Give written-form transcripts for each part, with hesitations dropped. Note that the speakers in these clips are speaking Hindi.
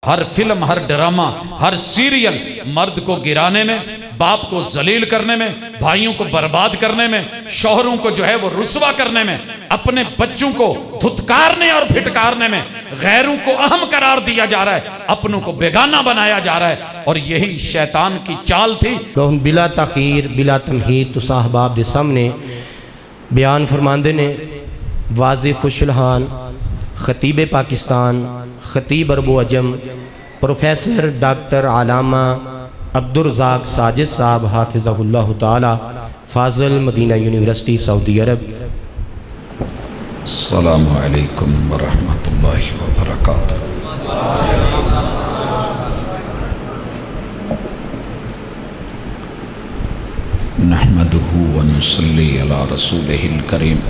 हर फिल्म, हर ड्रामा, हर सीरियल मर्द को गिराने में, बाप को जलील करने में, भाइयों को बर्बाद करने में, शौहरों को जो है वो रुस्वा करने में, अपने बच्चों को धुतकारने और फिटकारने में गैरों को अहम करार दिया जा रहा है, अपनों को बेगाना बनाया जा रहा है। और यही शैतान की चाल थी। तो बिला तखीर बिला तमहीद तो साहबाब के सामने बयान फरमांदे ने वाज़े खुशलहान खतीब पाकिस्तान, खतीब अरबो अजम, प्रोफेसर डॉक्टर आलामा अब्दुल रज़ाक साजिद साहब हाफिज़हुल्लाह ताला, फाज़िल, मदीना यूनिवर्सिटी, सऊदी अरब। अस्सलामु अलैकुम व रहमतुल्लाहि व बरकातुहू। नहमदुहु व नुसल्ली अला रसूलिहिल करीम।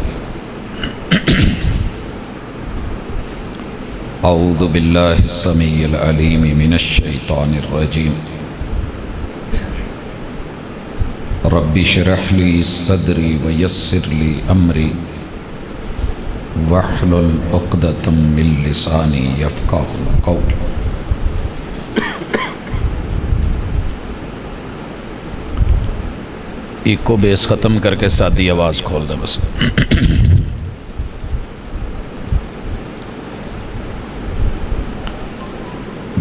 औज़ु बिल्लाहि समीइल अलीम मिनश शैतानिर रजीम। रब्बि इश्रह ली सदरी व यस्सिर ली अमरी वहलुल उक़दतम मिन लिसानी यफ़क़हू क़ौली। इको बेस ख़त्म करके सादी आवाज़ खोल दें बस।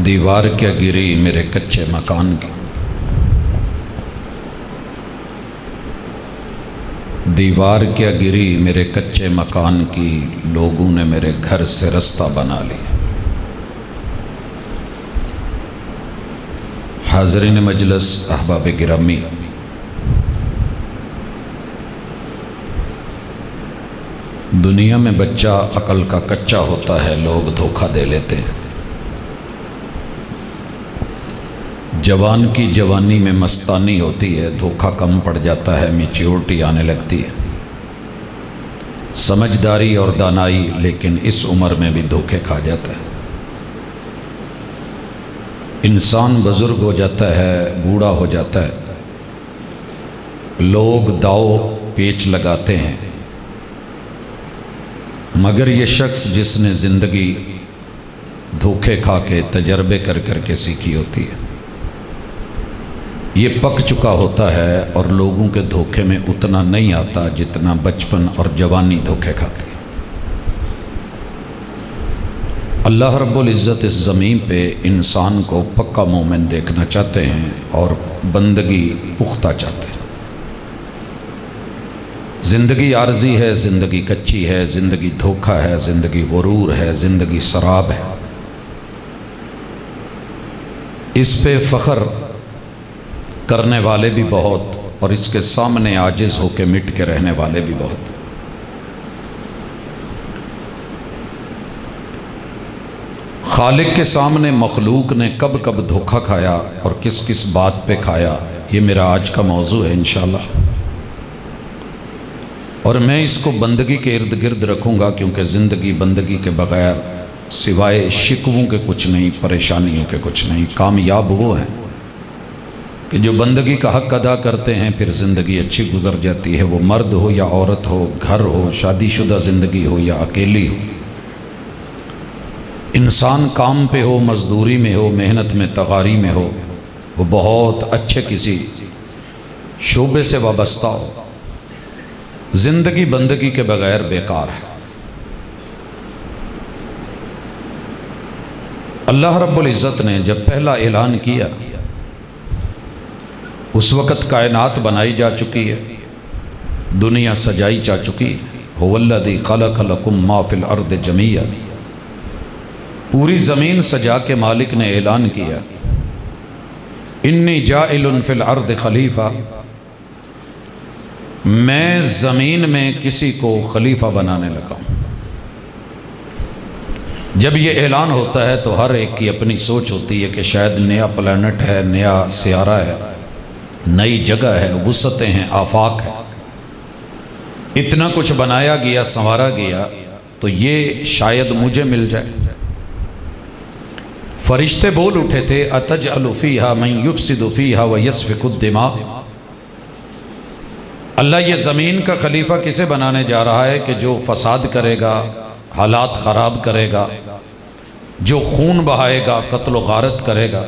दीवार क्या गिरी मेरे कच्चे मकान की, दीवार क्या गिरी मेरे कच्चे मकान की, लोगों ने मेरे घर से रास्ता बना लिया। हाज़रीन मजलिस, अहबाब गिरामी, दुनिया में बच्चा अकल का कच्चा होता है, लोग धोखा दे लेते हैं। जवान की जवानी में मस्तानी होती है, धोखा कम पड़ जाता है, मैच्योरिटी आने लगती है, समझदारी और दानाई, लेकिन इस उम्र में भी धोखे खा जाता है। इंसान बुजुर्ग हो जाता है, बूढ़ा हो जाता है, लोग दाव पेच लगाते हैं, मगर ये शख्स जिसने ज़िंदगी धोखे खा के तजर्बे कर करके सीखी होती है, ये पक चुका होता है और लोगों के धोखे में उतना नहीं आता जितना बचपन और जवानी धोखे खाती है। अल्लाह रब्बुल इज़्ज़त इस ज़मीन पे इंसान को पक्का मोमिन देखना चाहते हैं और बंदगी पुख्ता चाहते हैं। ज़िंदगी आर्जी है, ज़िंदगी कच्ची है, ज़िंदगी धोखा है, ज़िंदगी गुरूर है, ज़िंदगी शराब है। इस पे फ़ख्र करने वाले भी बहुत और इसके सामने आजिज़ होकर मिट के रहने वाले भी बहुत। खालिक के सामने मखलूक ने कब कब धोखा खाया और किस किस बात पे खाया, ये मेरा आज का मौजू है इंशाअल्लाह। और मैं इसको बंदगी के इर्द गिर्द रखूँगा, क्योंकि ज़िंदगी बंदगी के बग़ैर सिवाय शिकवों के कुछ नहीं, परेशानियों के कुछ नहीं। कामयाब वो हैं कि जो बंदगी का हक़ अदा करते हैं, फिर ज़िंदगी अच्छी गुजर जाती है। वो मर्द हो या औरत हो, घर हो, शादीशुदा ज़िंदगी हो या अकेली हो, इंसान काम पे हो, मजदूरी में हो, मेहनत में, तगारी में हो, वो बहुत अच्छे किसी शोबे से वाबस्ता हो, ज़िंदगी बंदगी के बग़ैर बेकार है। अल्लाह रब्बुल इज़्ज़त ने जब पहला ऐलान किया, उस वक़्त कायनात बनाई जा चुकी है, दुनिया सजाई जा चुकी है। हुवल्लज़ी खलक़ लकुम मा फ़िल अर्दि जमीआ, पूरी ज़मीन सजा के मालिक ने ऐलान किया, इन्नी जाइलुन फ़िल अर्दि खलीफ़ा, मैं ज़मीन में किसी को खलीफा बनाने लगा हूँ। जब ये ऐलान होता है तो हर एक की अपनी सोच होती है कि शायद नया प्लैनेट है, नया सियारा है, नई जगह है, वुसअतें हैं, आफाक है, इतना कुछ बनाया गया, संवारा गया, तो ये शायद मुझे मिल जाए। फरिश्ते बोल उठे थे, अतजअलु फीहा मन युफ़सिदु फीहा व यस्फ़िकु दिमा, अल्लाह ये ज़मीन का खलीफा किसे बनाने जा रहा है कि जो फसाद करेगा, हालात ख़राब करेगा, जो खून बहाएगा, कत्ल गारत करेगा,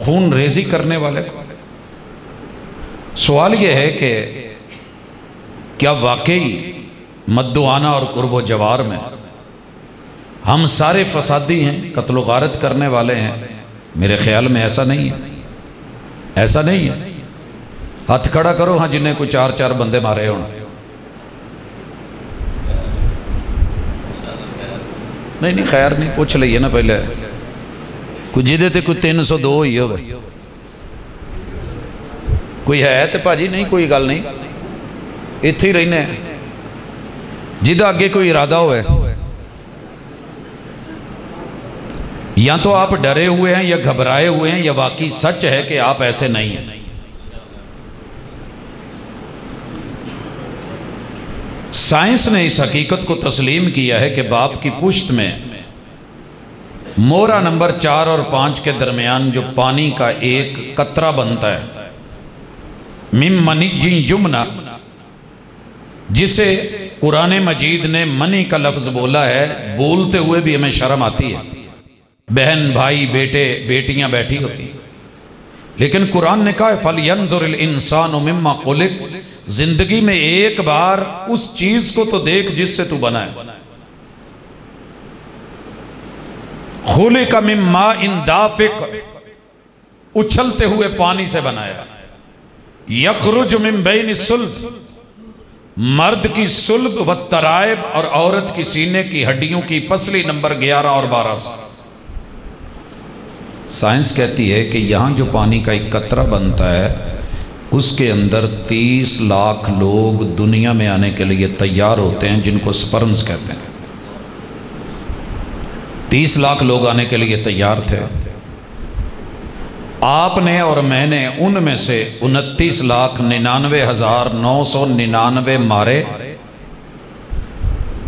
खून रेजी करने वाले को। सवाल यह है कि क्या वाकई मद्दुआना और कुर्बो जवार में हम सारे फसादी हैं, कत्ल गारत करने वाले हैं? मेरे ख्याल में ऐसा नहीं है, ऐसा नहीं है। हाथ खड़ा करो हाँ जिन्हें कोई 4-4 बंदे मारे होना। नहीं खैर नहीं, पूछ लीए ना पहले कोई जिदे ते कोई 302 ही हो, कोई है तो भाजी नहीं, कोई गल नहीं, इत्थे ही रहने जिदा अगे कोई इरादा हो। या तो आप डरे हुए हैं या घबराए हुए हैं, या वाकई सच है कि आप ऐसे नहीं हैं। साइंस ने इस हकीकत को तस्लीम किया है कि बाप की पुश्त में मोहरा नंबर 4 और 5 के दरमियान जो पानी का एक कतरा बनता है, मिम मनी युमना, जिसे कुरान मजीद ने मनी का लफ्ज बोला है, बोलते हुए भी हमें शर्म आती है। बहन भाई बेटे बेटियां बैठी होती, लेकिन कुरान ने कहा फल यंजुरिल इंसानु मिम्मा खुलिक, जिंदगी में एक बार उस चीज को तो देख जिससे तू बना है। खुलिका मिम्मा इन दाफिक, उछलते हुए पानी से बनाया। यखरुज मिन बैन सुल्ब, मर्द की सुल्ब व तराइब, और औरत की सीने की हड्डियों की पसली नंबर 11 और 12 से। साइंस कहती है कि यहाँ जो पानी का एक कतरा बनता है उसके अंदर 30 लाख लोग दुनिया में आने के लिए तैयार होते हैं, जिनको स्पर्म्स कहते हैं। 30 लाख लोग आने के लिए तैयार थे। आपने और मैंने उनमें से 29,99,999 मारे,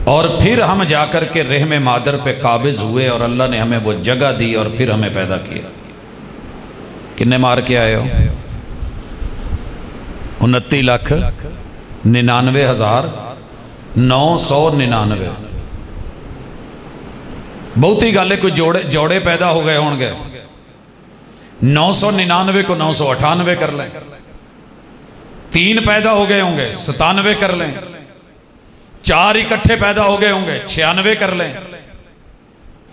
और फिर हम जाकर के रहम मादर पे काबिज हुए, और अल्लाह ने हमें वो जगह दी और फिर हमें पैदा किया। किन्ने मार के आए हो? 29,99,999। बहुत ही गल है, कोई जोड़े पैदा हो गए होंगे। 999 को 998 कर लें, 3 पैदा हो गए होंगे 97 कर लें, 4 इकट्ठे पैदा हो गए होंगे 96 कर लें,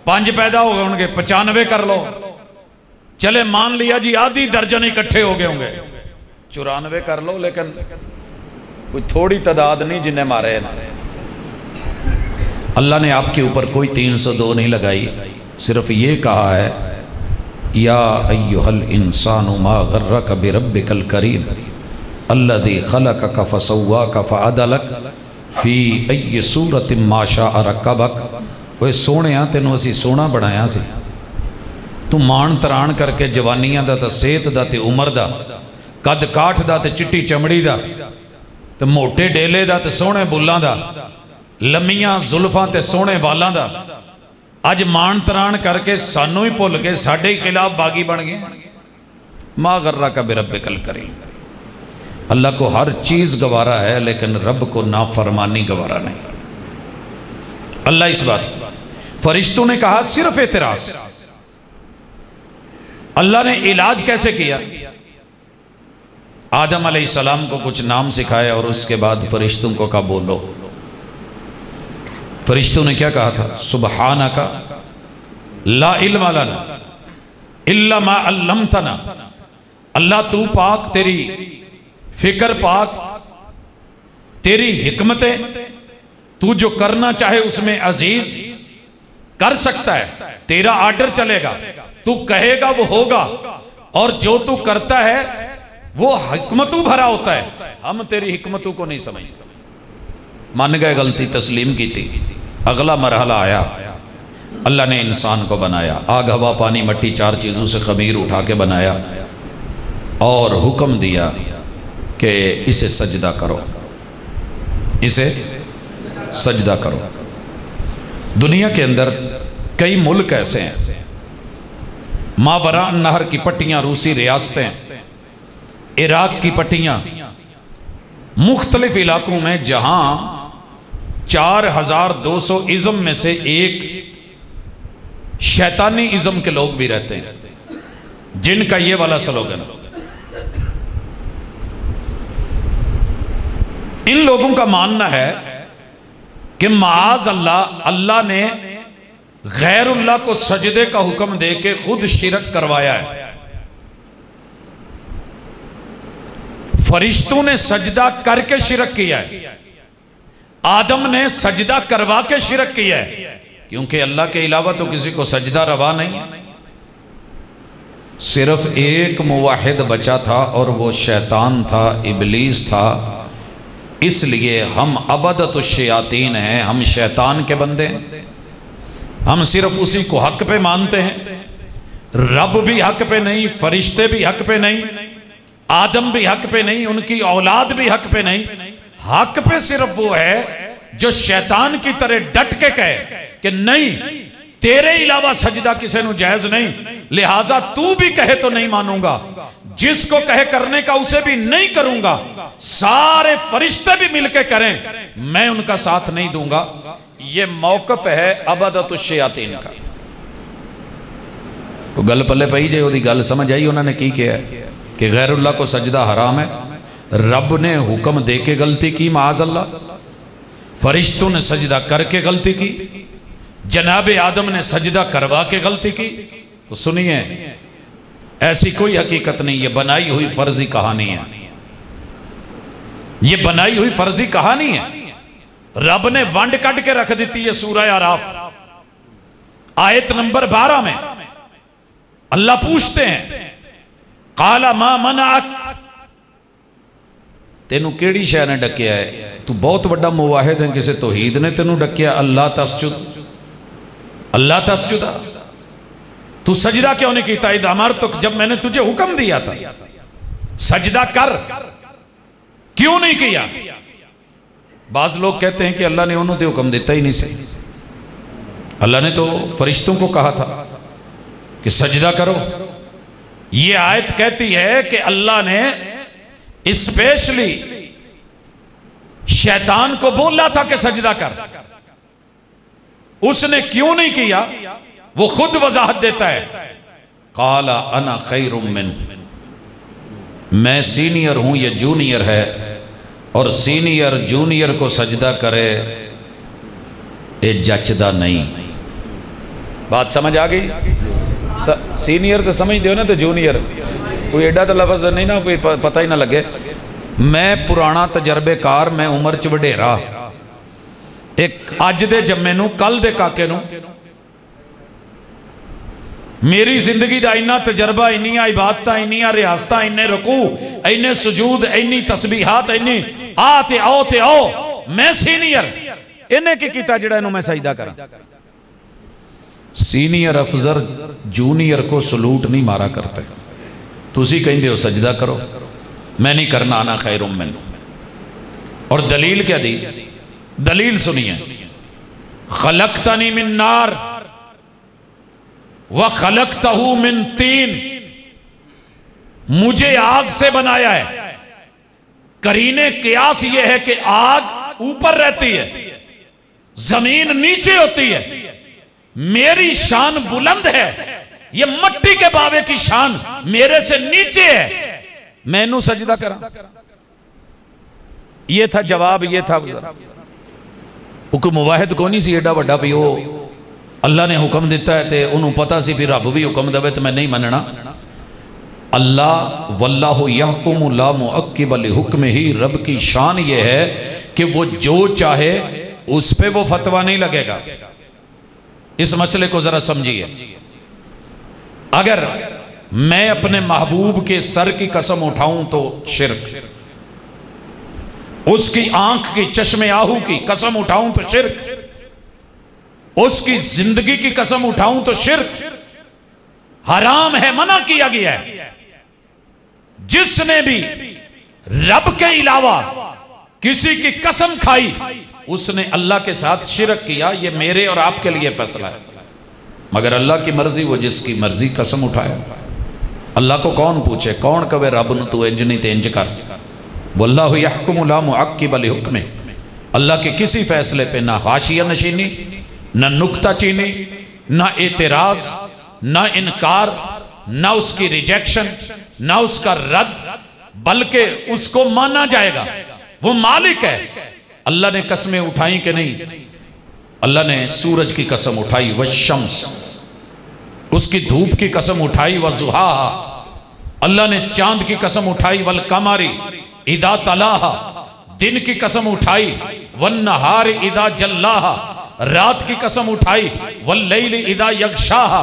5 पैदा हो गए होंगे 95 कर लो। चले मान लिया जी आधी दर्जन इकट्ठे हो गए होंगे 94 कर लो, लेकिन कोई थोड़ी तादाद नहीं जिन्हें मारे ना। अल्लाह ने आपके ऊपर कोई 302 नहीं लगाई, सिर्फ ये कहा है या अय्युहल इंसानु मा गर्रक बिरब्बिकल करीम अल्लज़ी खलक़क फसव्वाक फअदलक फी अय्यि सूरतिन मा शाअ रक्कबक। ओए सोहणिया तेनों असी सोहना बनाया सी, तू मान तरान करके जवानियां दा ते सेहत दा ते उम्र दा, कद काठ दा ते चिट्टी चमड़ी दा ते मोटे डेले दा ते सोहणे बुल्लां दा, लम्मियां जुल्फां ते सोहणे वालां दा। अज मान तरान करके सानू ही भुल के साडे ही खिलाफ बागी बन गए। मा गर्रक बिरब्बिकल करीम। अल्लाह को हर चीज गवारा है, लेकिन रब को नाफरमानी गवारा नहीं। अल्लाह इस बात, फरिश्तों ने कहा सिर्फ एतराज। अल्लाह ने इलाज कैसे किया? आदम अलैहिस्सलाम को कुछ नाम सिखाया और उसके बाद फरिश्तों को कहा बोलो। फरिश्तों ने क्या कहा था? सुबहानका ला इल्मा लना इल्ला मा अल्लमतना। अल्लाह तू पाक, तेरी फिक्र पाक, तेरी हिकमतें, तू जो करना चाहे उसमें अजीज कर सकता है। तेरा आर्डर चलेगा, तू कहेगा वो होगा, और जो तू करता है वो हिकमतों भरा होता है। हम तेरी हिकमतों को नहीं समझ, मान गए, गलती तस्लीम की थी। अगला मरहला आया, अल्लाह ने इंसान को बनाया, आग हवा पानी मट्टी 4 चीज़ों से खमीर उठा के बनाया और हुक्म दिया कि इसे सजदा करो, इसे सजदा करो। दुनिया के अंदर कई मुल्क ऐसे हैं, मावरा नहर की पट्टियां, रूसी रियासतें, इराक की पट्टियां, मुख्तलिफ इलाकों में जहां 4200 इज़्म में से एक शैतानी इज्म के लोग भी रहते हैं जिनका ये वाला स्लोगन। इन लोगों का मानना है कि माज अल्लाह, अल्लाह ने गैरुल्लाह को सजदे का हुक्म दे के खुद शिरक करवाया है। फरिश्तों ने सजदा करके शिरक किया है, आदम ने सजदा करवा के शिरक किया है, क्योंकि अल्लाह के अलावा तो किसी को सजदा रवा नहीं है। सिर्फ एक मुवाहिद बचा था और वो शैतान था, इबलीस था। इसलिए हम अबदत शयातीन हैं, हम शैतान के बंदे हैं। हम सिर्फ उसी को हक पे मानते हैं। रब भी हक पे नहीं, फरिश्ते भी हक पे नहीं, आदम भी हक पे नहीं, उनकी औलाद भी हक पे नहीं। हक पे सिर्फ वो है जो शैतान की तरह डट के कहे कि नहीं, तेरे अलावा सजदा किसी को जायज नहीं, लिहाजा तू भी कहे तो नहीं मानूंगा, जिसको कहे करने का उसे भी नहीं करूंगा, सारे फरिश्ते भी मिलके करें, मैं उनका साथ नहीं दूंगा। ये मौकफ है अबदतुश्शयातीन का। तो गल पल्ले पई जे ओदी गल समझ आई उन्होंने की किया कि गैरुल्लाह को सजदा हराम है। रब ने हुक्म दे के गलती की, माअज़ल्लाह। फरिश्तों ने सजदा करके गलती की, जनाब आदम ने सजदा करवा के गलती की। तो सुनिए, ऐसी कोई हकीकत नहीं, ये बनाई हुई फर्जी कहानी है, ये बनाई हुई फर्जी कहानी है। रब ने वंड कट के रख दी है। सूरह आराफ आयत नंबर 12 में अल्लाह पूछते हैं, काला मा मनाअक, तेनू केड़ी शय ने डकिया है? तू बहुत बड़ा मुवाहिद है, किसी तौहीद ने तेनू डकिया। अल्लाह तस्जुद, अल्लाह तस्जुदा, तू सजदा क्यों नहीं किया? इद अमरतुक, जब मैंने तुझे हुक्म दिया था सजदा कर, क्यों नहीं किया? बाज लोग कहते हैं कि अल्लाह ने उन्होंने हुक्म देता ही नहीं सही। अल्लाह ने तो फरिश्तों को कहा था कि सजदा करो। ये आयत कहती है कि अल्लाह ने स्पेशली शैतान को बोला था कि सजदा कर, उसने क्यों नहीं किया वो खुद वजाहत देता है। काला अना खैरुम मिन, मैं सीनियर हूं, ये जूनियर है, और सीनियर जूनियर को सजदा करे ये जचदा नहीं। बात समझ आ गई? सीनियर तो समझते हो ना, तो जूनियर कोई एडा तो लफ्ज़ नहीं ना, कोई पता ही ना लगे। मैं पुराना तजर्बेकार, मैं उम्र च वडेरा, एक अज दे जम्मे नू कल दे काके नू मेरी जिंदगी का इन्ना तजर्बा, इन्नियां इबादतां, इन्नियां रियासतां, इन्ने रुकू, इन्ने सुजूद, इन्नी तस्बीहात, इन्नी आ ते आओ, मैं सीनियर, इन्हें की कीता जिहड़ा इहनूं मैं सजदा करां? सीनियर अफसर जूनियर को सलूट नहीं मारा करते। तुसी कहंदे हो सजदा करो, मैं नहीं करना, आना खैरुम मिन। और दलील क्या दी? दलील सुनिए, खलकतनी मिन नार व खलकतहू मिन तीन, मुझे आग से बनाया है। करीने कियास यह है कि आग ऊपर रहती है, जमीन नीचे होती है, मेरी शान बुलंद है, ये मट्टी के बावे की शान मेरे से नीचे है, मैनू सजदा करा। ये था जवाब, ये था। कोई मुवाहिद को नहीं सी एडा वड्डा भी वो अल्लाह ने हुक्म दिता है तो उन्होंने पता सी भी रब भी हुक्म देवे तो मैं नहीं मनना। अल्लाह वल्लाहु यहकुमु ला मुअक्किब लिहुक्म ही, रब की शान ये है कि वो जो चाहे उस पे वो फतवा नहीं लगेगा। इस मसले को जरा समझिए। अगर मैं अपने महबूब के सर की कसम उठाऊं तो शिर्क, उसकी आंख की चश्मे आहू की कसम उठाऊं तो शिर्क, उसकी जिंदगी की कसम उठाऊं तो शिर्क, हराम है, मना किया गया है। जिसने भी रब के अलावा किसी की कसम खाई उसने अल्लाह के साथ शिरक किया। ये मेरे और आपके लिए फैसला है, मगर अल्लाह की मर्जी, वो जिसकी मर्जी कसम उठाए। अल्लाह को कौन पूछे, कौन कवे रब न तू इंज नहीं ते इंज कर। वल्लाहु यहकुमु ला मुअक्किब लिहुक्मिही, अल्लाह के किसी फैसले पे ना हाशिया नशीनी, ना नुक्ता चीनी, ना एतराज, ना इनकार, ना उसकी रिजेक्शन, ना उसका रद्द, बल्कि उसको माना जाएगा। वो मालिक है। अल्लाह ने कसमें उठाई कि नहीं? अल्लाह ने सूरज की कसम उठाई, व शम्स, उसकी धूप की कसम उठाई, व ज़ुहाहा, अल्लाह ने चांद की कसम उठाई, वल कमरी इदा तलाहा, दिन की कसम उठाई, वन नहार इदा जल्लाहा, रात की कसम उठाई, वल लैल इदा यगशाहा,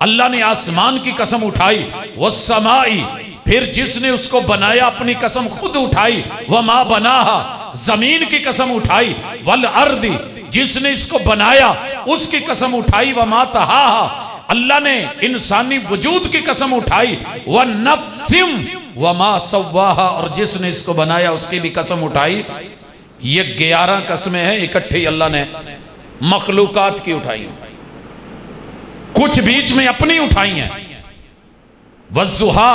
अल्लाह ने आसमान की कसम उठाई, वस्समाई, फिर जिसने उसको बनाया अपनी कसम खुद उठाई, व मा बनाहा, जमीन की कसम उठाई, वल अर्दी, जिसने इसको बनाया उसकी कसम उठाई, व मा तहाहा, अल्लाह ने इंसानी वजूद की कसम उठाई, व नफ्सिम व मा सव्वाहा, और जिसने इसको बनाया उसकी भी कसम उठाई। ये 11 कसमें हैं इकट्ठी अल्लाह ने मखलूकात की उठाई, कुछ बीच में अपनी उठाई हैं। वज़्ज़ुहा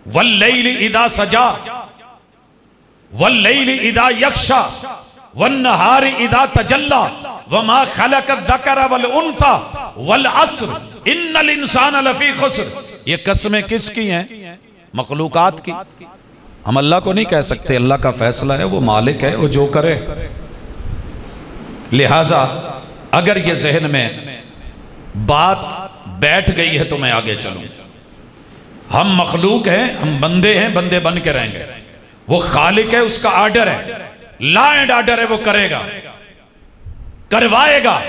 वल्लैल इदा सजा वल्लैल इदा यख्शा वन्नहार इदा तजल्ला वमा खलक़ ज़कर वल उन्सा वल अस्र इन्नल इंसान लफ़ी खुस्र। ये कसमें किसकी हैं? मखलूकात की। हम अल्लाह को नहीं कह सकते, अल्लाह का फैसला है, वो मालिक है, वो जो करे। लिहाजा अगर ये जहन में बात बैठ गई है तो मैं आगे चलूं। हम मखलूक हैं, हम बंदे हैं, बंदे बन के रहेंगे। वो खालिक है, उसका आर्डर है, लॉ एंड आर्डर है, वो करेगा, करवाएगा।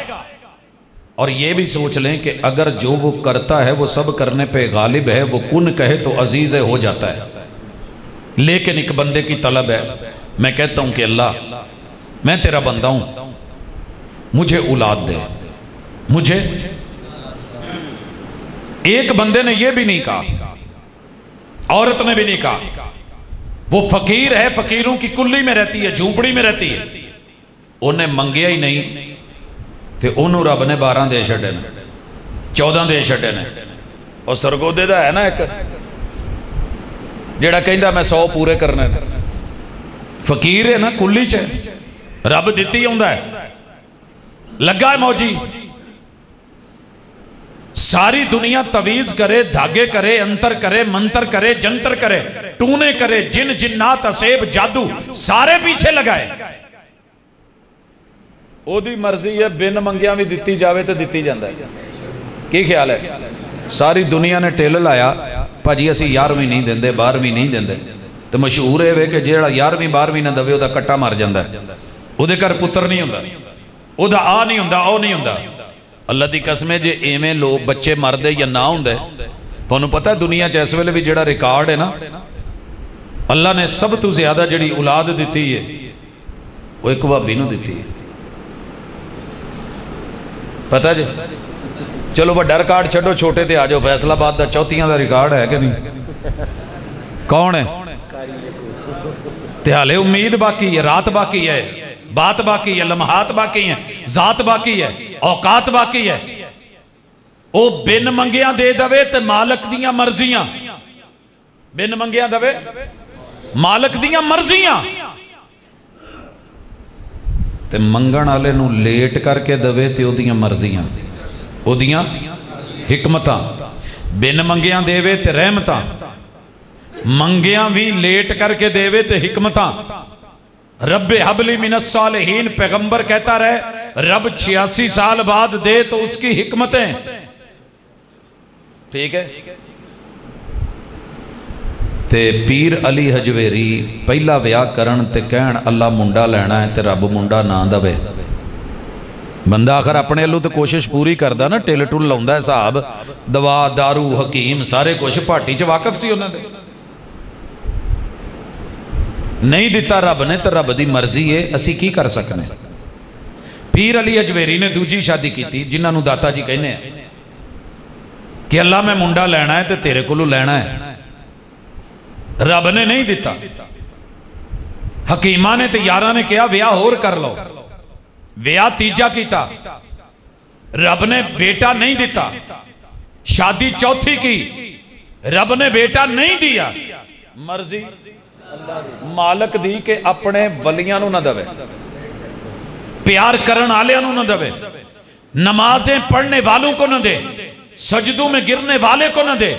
और ये भी सोच लें कि अगर जो वो करता है वो सब करने पे गालिब है, वो कुन कहे तो अजीज हो जाता है। लेकिन एक बंदे की तलब है, मैं कहता हूं कि अल्लाह मैं तेरा बंदा हूं, मुझे औलाद दे, मुझे। एक बंदे ने यह भी नहीं कहा, औरत ने भी नहीं कहा, वो फकीर है, फकीरों की कुल्ली में रहती है, झूपड़ी में रहती है, उन्हें मंगिया ही नहीं ते उन्होंने रब ने 12 दे छड़े ने, 14 दे छड़े ने। और सरगोदे दा है ना एक जेड़ा कहंदा मैं 100 पूरे करने, फकीर है ना, कुल्ली च रब दिती आउंदा है, लगा है मौजी। सारी दुनिया तवीज करे, धागे करे, अंतर करे, मंत्र करे, जंतर करे, टूने करे, जिन जिन्नात असेब जादू सारे पीछे लगाए। ओदी मर्जी है, बिन मंगिया भी दिती जावे तो दिती जाता है। की ख्याल है? सारी दुनिया ने टिल लाया, भाजी असी 11वीं नहीं देंदे, 12वीं नहीं देंदे, तो मशहूर है वे कि जेड़ा 11वीं 12वीं ना दवे ओदा कट्टा मर जाता है, ओदे घर पुत्र नहीं होंदा, ओदा आ नहीं होंदा, ओ नहीं होंदा। अल्लाह दी कसम जे इवें लोग बच्चे मरदे या ना होंदे, तुहानूं पता है दुनिया च इस वेले भी जेड़ा रिकॉर्ड है ना, अल्लाह ने सब तो ज्यादा जिहड़ी औलाद दी है वो एक भाभी नूं दी है। पता जी? चलो वड्डा रिकॉर्ड छड्डो, छोटे ते आ जाओ। फैसलाबाद का चौथियां का रिकॉर्ड है कि नहीं? कौन है? ते हाले उम्मीद बाकी है, रात बाकी है, बात बाकी है, लम्हात बाकी है, जात बाकी है, औकात बाकी है। ओ बिन मंगिया दे दवे ते मालक दियां मर्जियां, बिन मंगिया दवे मालक दियां मर्जियां, ते मंगण वाले नूं लेट करके दवे ते ओदियां मर्जियां, ओदियां हिकमतां। बिन मंगिया देवे ते रहमतां, मंगिया भी लेट करके देवे ते हिकमतां। रब्बे हबली मिनस सालिहीन, पैगंबर कहता रहे रब 86 साल बाद दे तो उसकी हिकमतें। ठीक है? ते पीर अली हजवेरी पहला विआह करन ते कहण अल्लाह मुंडा लैना है ते रब मुंडा ना दवे। बंदा आखिर अपने अल्लू तो कोशिश पूरी करता ना, टिल टुल लाउंदा, हिसाब दवा दारू हकीम सारे कुछ भाटी च वाकफ सी उन्हां दे। नहीं दिता रब ने तो रब की मर्जी है, असी की कर सकने। पीर अली हजवेरी ने दूजी शादी की, जिन्होंने दाता जी कहने कि अल्लाह मैं मुंडा लैना है तो तेरे कोलों लैना है, रब ने नहीं दिता। हकीमा ने ते यारा ने कहा विआह होर कर लो, विआह तीजा किया, रब ने बेटा नहीं दिता। शादी चौथी की, रब ने बेटा नहीं दिया। मर्जी मालक दी के अपने वलियां नूं ना दवे, प्यार करन वालियां नूं ना दवे, नमाजें पढ़ने वालों को न दे, सजदों में गिरने वाले को न दे,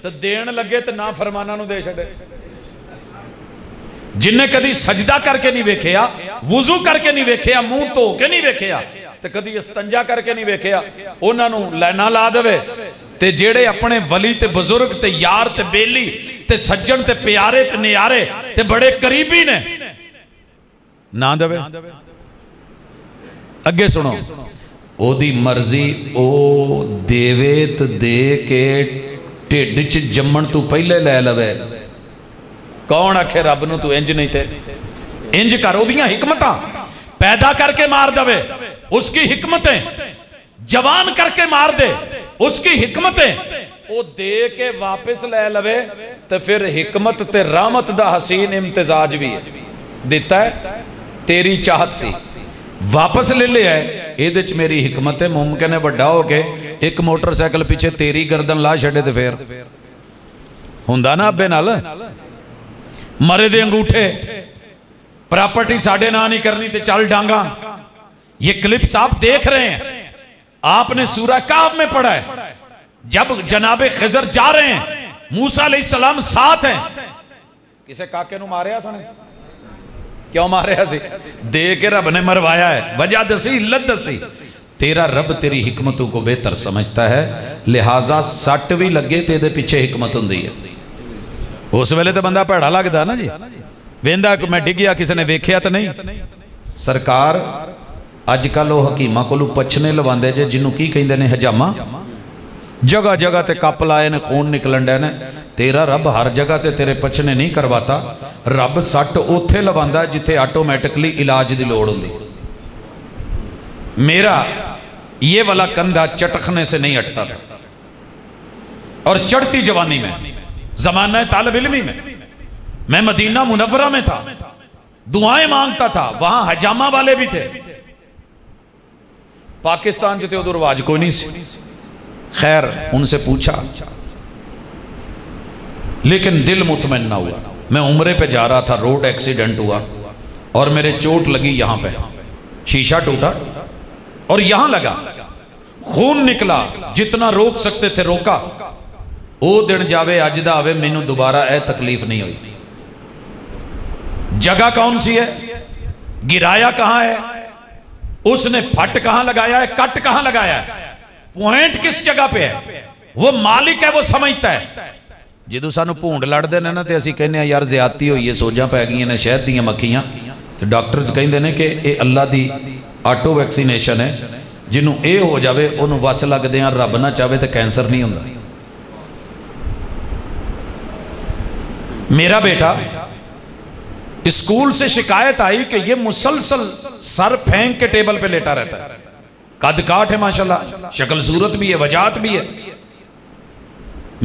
तो देन लगे तो ना फरमाना दे छड़े। जिन्हें कदी सजदा करके नहीं वेखिया, वुजू करके नहीं वेखिया, मुंह धो के नहीं वेखिया, तो कदी इस्तंजा करके नहीं वेखिया, उन्होंने लाइना ला देवे। ते जेड़े अपने वली ते बुजुर्ग ते यार ते बेली ते सज्जन ते प्यारे ते नियारे ते बड़े करीबी ने ना देवे। अगे सुनो, ओदी मर्जी ओ देवे तो दे के ढिड च जम्मण तू पहले लै लवे। कौन आखे रब नूं तू इंज नहीं थे इंज कर। ओदियां हिकमतां पैदा करके मार दवे, उसकी हिकमतें जवान करके मार दे, उसकी हिकमतें वो दे के वापस लै लवे। तो फिर हिकमत ते रहमत दा हसीन इम्तिजाज भी है दिता है। तेरी चाहत सी वापस ले लिया है, ये मेरी हिकमत है। मुमकिन है वड्डा हो के एक मोटरसाइकिल पीछे तेरी गर्दन ला छड़े तो फिर हुंदा ना अब्बे नाल। मरे दे अंगूठे, प्रॉपर्टी साढ़े ना नहीं करनी तो चल डांगा। ये क्लिप्स आप देख रहे हैं, आपने सूरह काफ में पढ़ा है। जब जनाबे खिजर जा रहे हैं, मूसा अलैहिस्सलाम साथ हैं, किसे काके नू मारिया सने? क्यों मारिया सी? दे के रब ने मरवाया है। वजह दसी, इल्लत दसी। तेरा रब तेरी हिकमतों को बेहतर समझता है, लिहाजा सट भी लगे तो ये पीछे हिकमत होंदी है। उस वेले तो बंदा भैड़ा लगता ना जी, वेंदा मैं डिग्या किसी ने वेख्या तो नहीं। सरकार अजकल वो हकीमा को पछने लवांदे जे, जिन्हों की कहते हैं हजामा। जगह जगह ते कप लाए ने, खून निकलन डे ने। तेरा रब हर जगह से तेरे पछने नहीं करवाता। रब सट उथे लवांदा जिथे ऑटोमैटिकली इलाज की लोड़ होंदी। मेरा ये वाला कंधा चटखने से नहीं हटता था, और चढ़ती जवानी में, जमाना तालिब इल्मी में, मैं मदीना मुनव्वरा में था, दुआएं मांगता था। वहां हजामा वाले भी थे। पाकिस्तान जो थे उधर रिवाज कोई नहीं सी। खैर उनसे पूछा, लेकिन दिल मुतमइन ना हुआ। मैं उम्रे पे जा रहा था, रोड एक्सीडेंट हुआ और मेरे चोट लगी यहाँ पे, शीशा टूटा और यहां लगा, खून निकला। जितना रोक सकते थे रोका। वो दिन जावे अज दा आवे, मैनू दोबारा यह तकलीफ नहीं हुई। जगह कौन सी है, गिराया कहां है, उसने फट कहां लगाया है, कट कहां लगाया है, पॉइंट किस जगह पे है, वो मालिक है, वो समझता है। जो सानू भूंड लड़ते हैं ना, तो असीं कहने यार ज्यादती हुई है, सोजा पै गई ने, शहद दी मक्खियां। तो डॉक्टर्स कहते हैं कि ये अल्लाह की ऑटो वैक्सीनेशन है। जिन्हों ये हो जाए उन्होंने वस लगदे आ, रब ना चाहे तो कैंसर नहीं होता। मेरा बेटा स्कूल से शिकायत आई कि ये मुसलसल सर फेंक के टेबल पे लेटा रहता है। कद काठ है माशाल्लाह, शक्ल सूरत भी है, वजात भी है।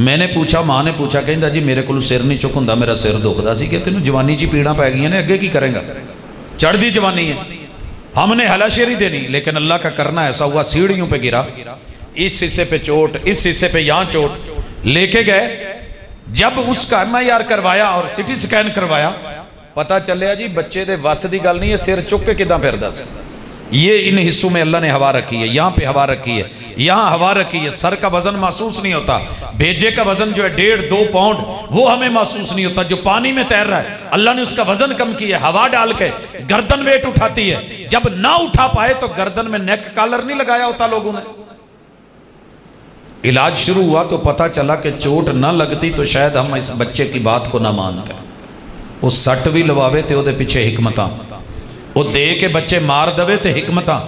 मैंने पूछा, मां ने पूछा, कहता जी मेरे को सिर नहीं चुक होंदा, मेरा सिर दुखदा सी। कि तेन जवानी च पीड़ा पै गई ने, अगे की करेगा, चढ़ती जवानी है। हमने हलाशेरी देनी, लेकिन अल्लाह का करना ऐसा हुआ, सीढ़ियों पे गिरा, इस हिस्से पे चोट, इस हिस्से पे यहाँ चोट। लेके गए, जब उसका MIR करवाया और CT स्कैन करवाया, पता चलिया जी बच्चे दे वस की गल नहीं है, सिर चुक के किदा फिरदा सी। ये इन हिस्सों में अल्लाह ने हवा रखी है, यहाँ पे हवा रखी है, यहाँ हवा रखी है। सर का वजन महसूस नहीं होता। भेजे का वजन जो है 1.5-2 पाउंड, वो हमें महसूस नहीं होता। जो पानी में तैर रहा है, अल्लाह ने उसका वजन कम किया, हवा डाल के। गर्दन वेट उठाती है, जब ना उठा पाए तो गर्दन में नेक कॉलर नहीं लगाया होता लोगों ने। इलाज शुरू हुआ तो पता चला कि चोट ना लगती तो शायद हम इस बच्चे की बात को ना मानते। वो सट भी लवावे तो वो पीछे हिकमतां, वो दे के बच्चे मार दवे तो हिकमतां,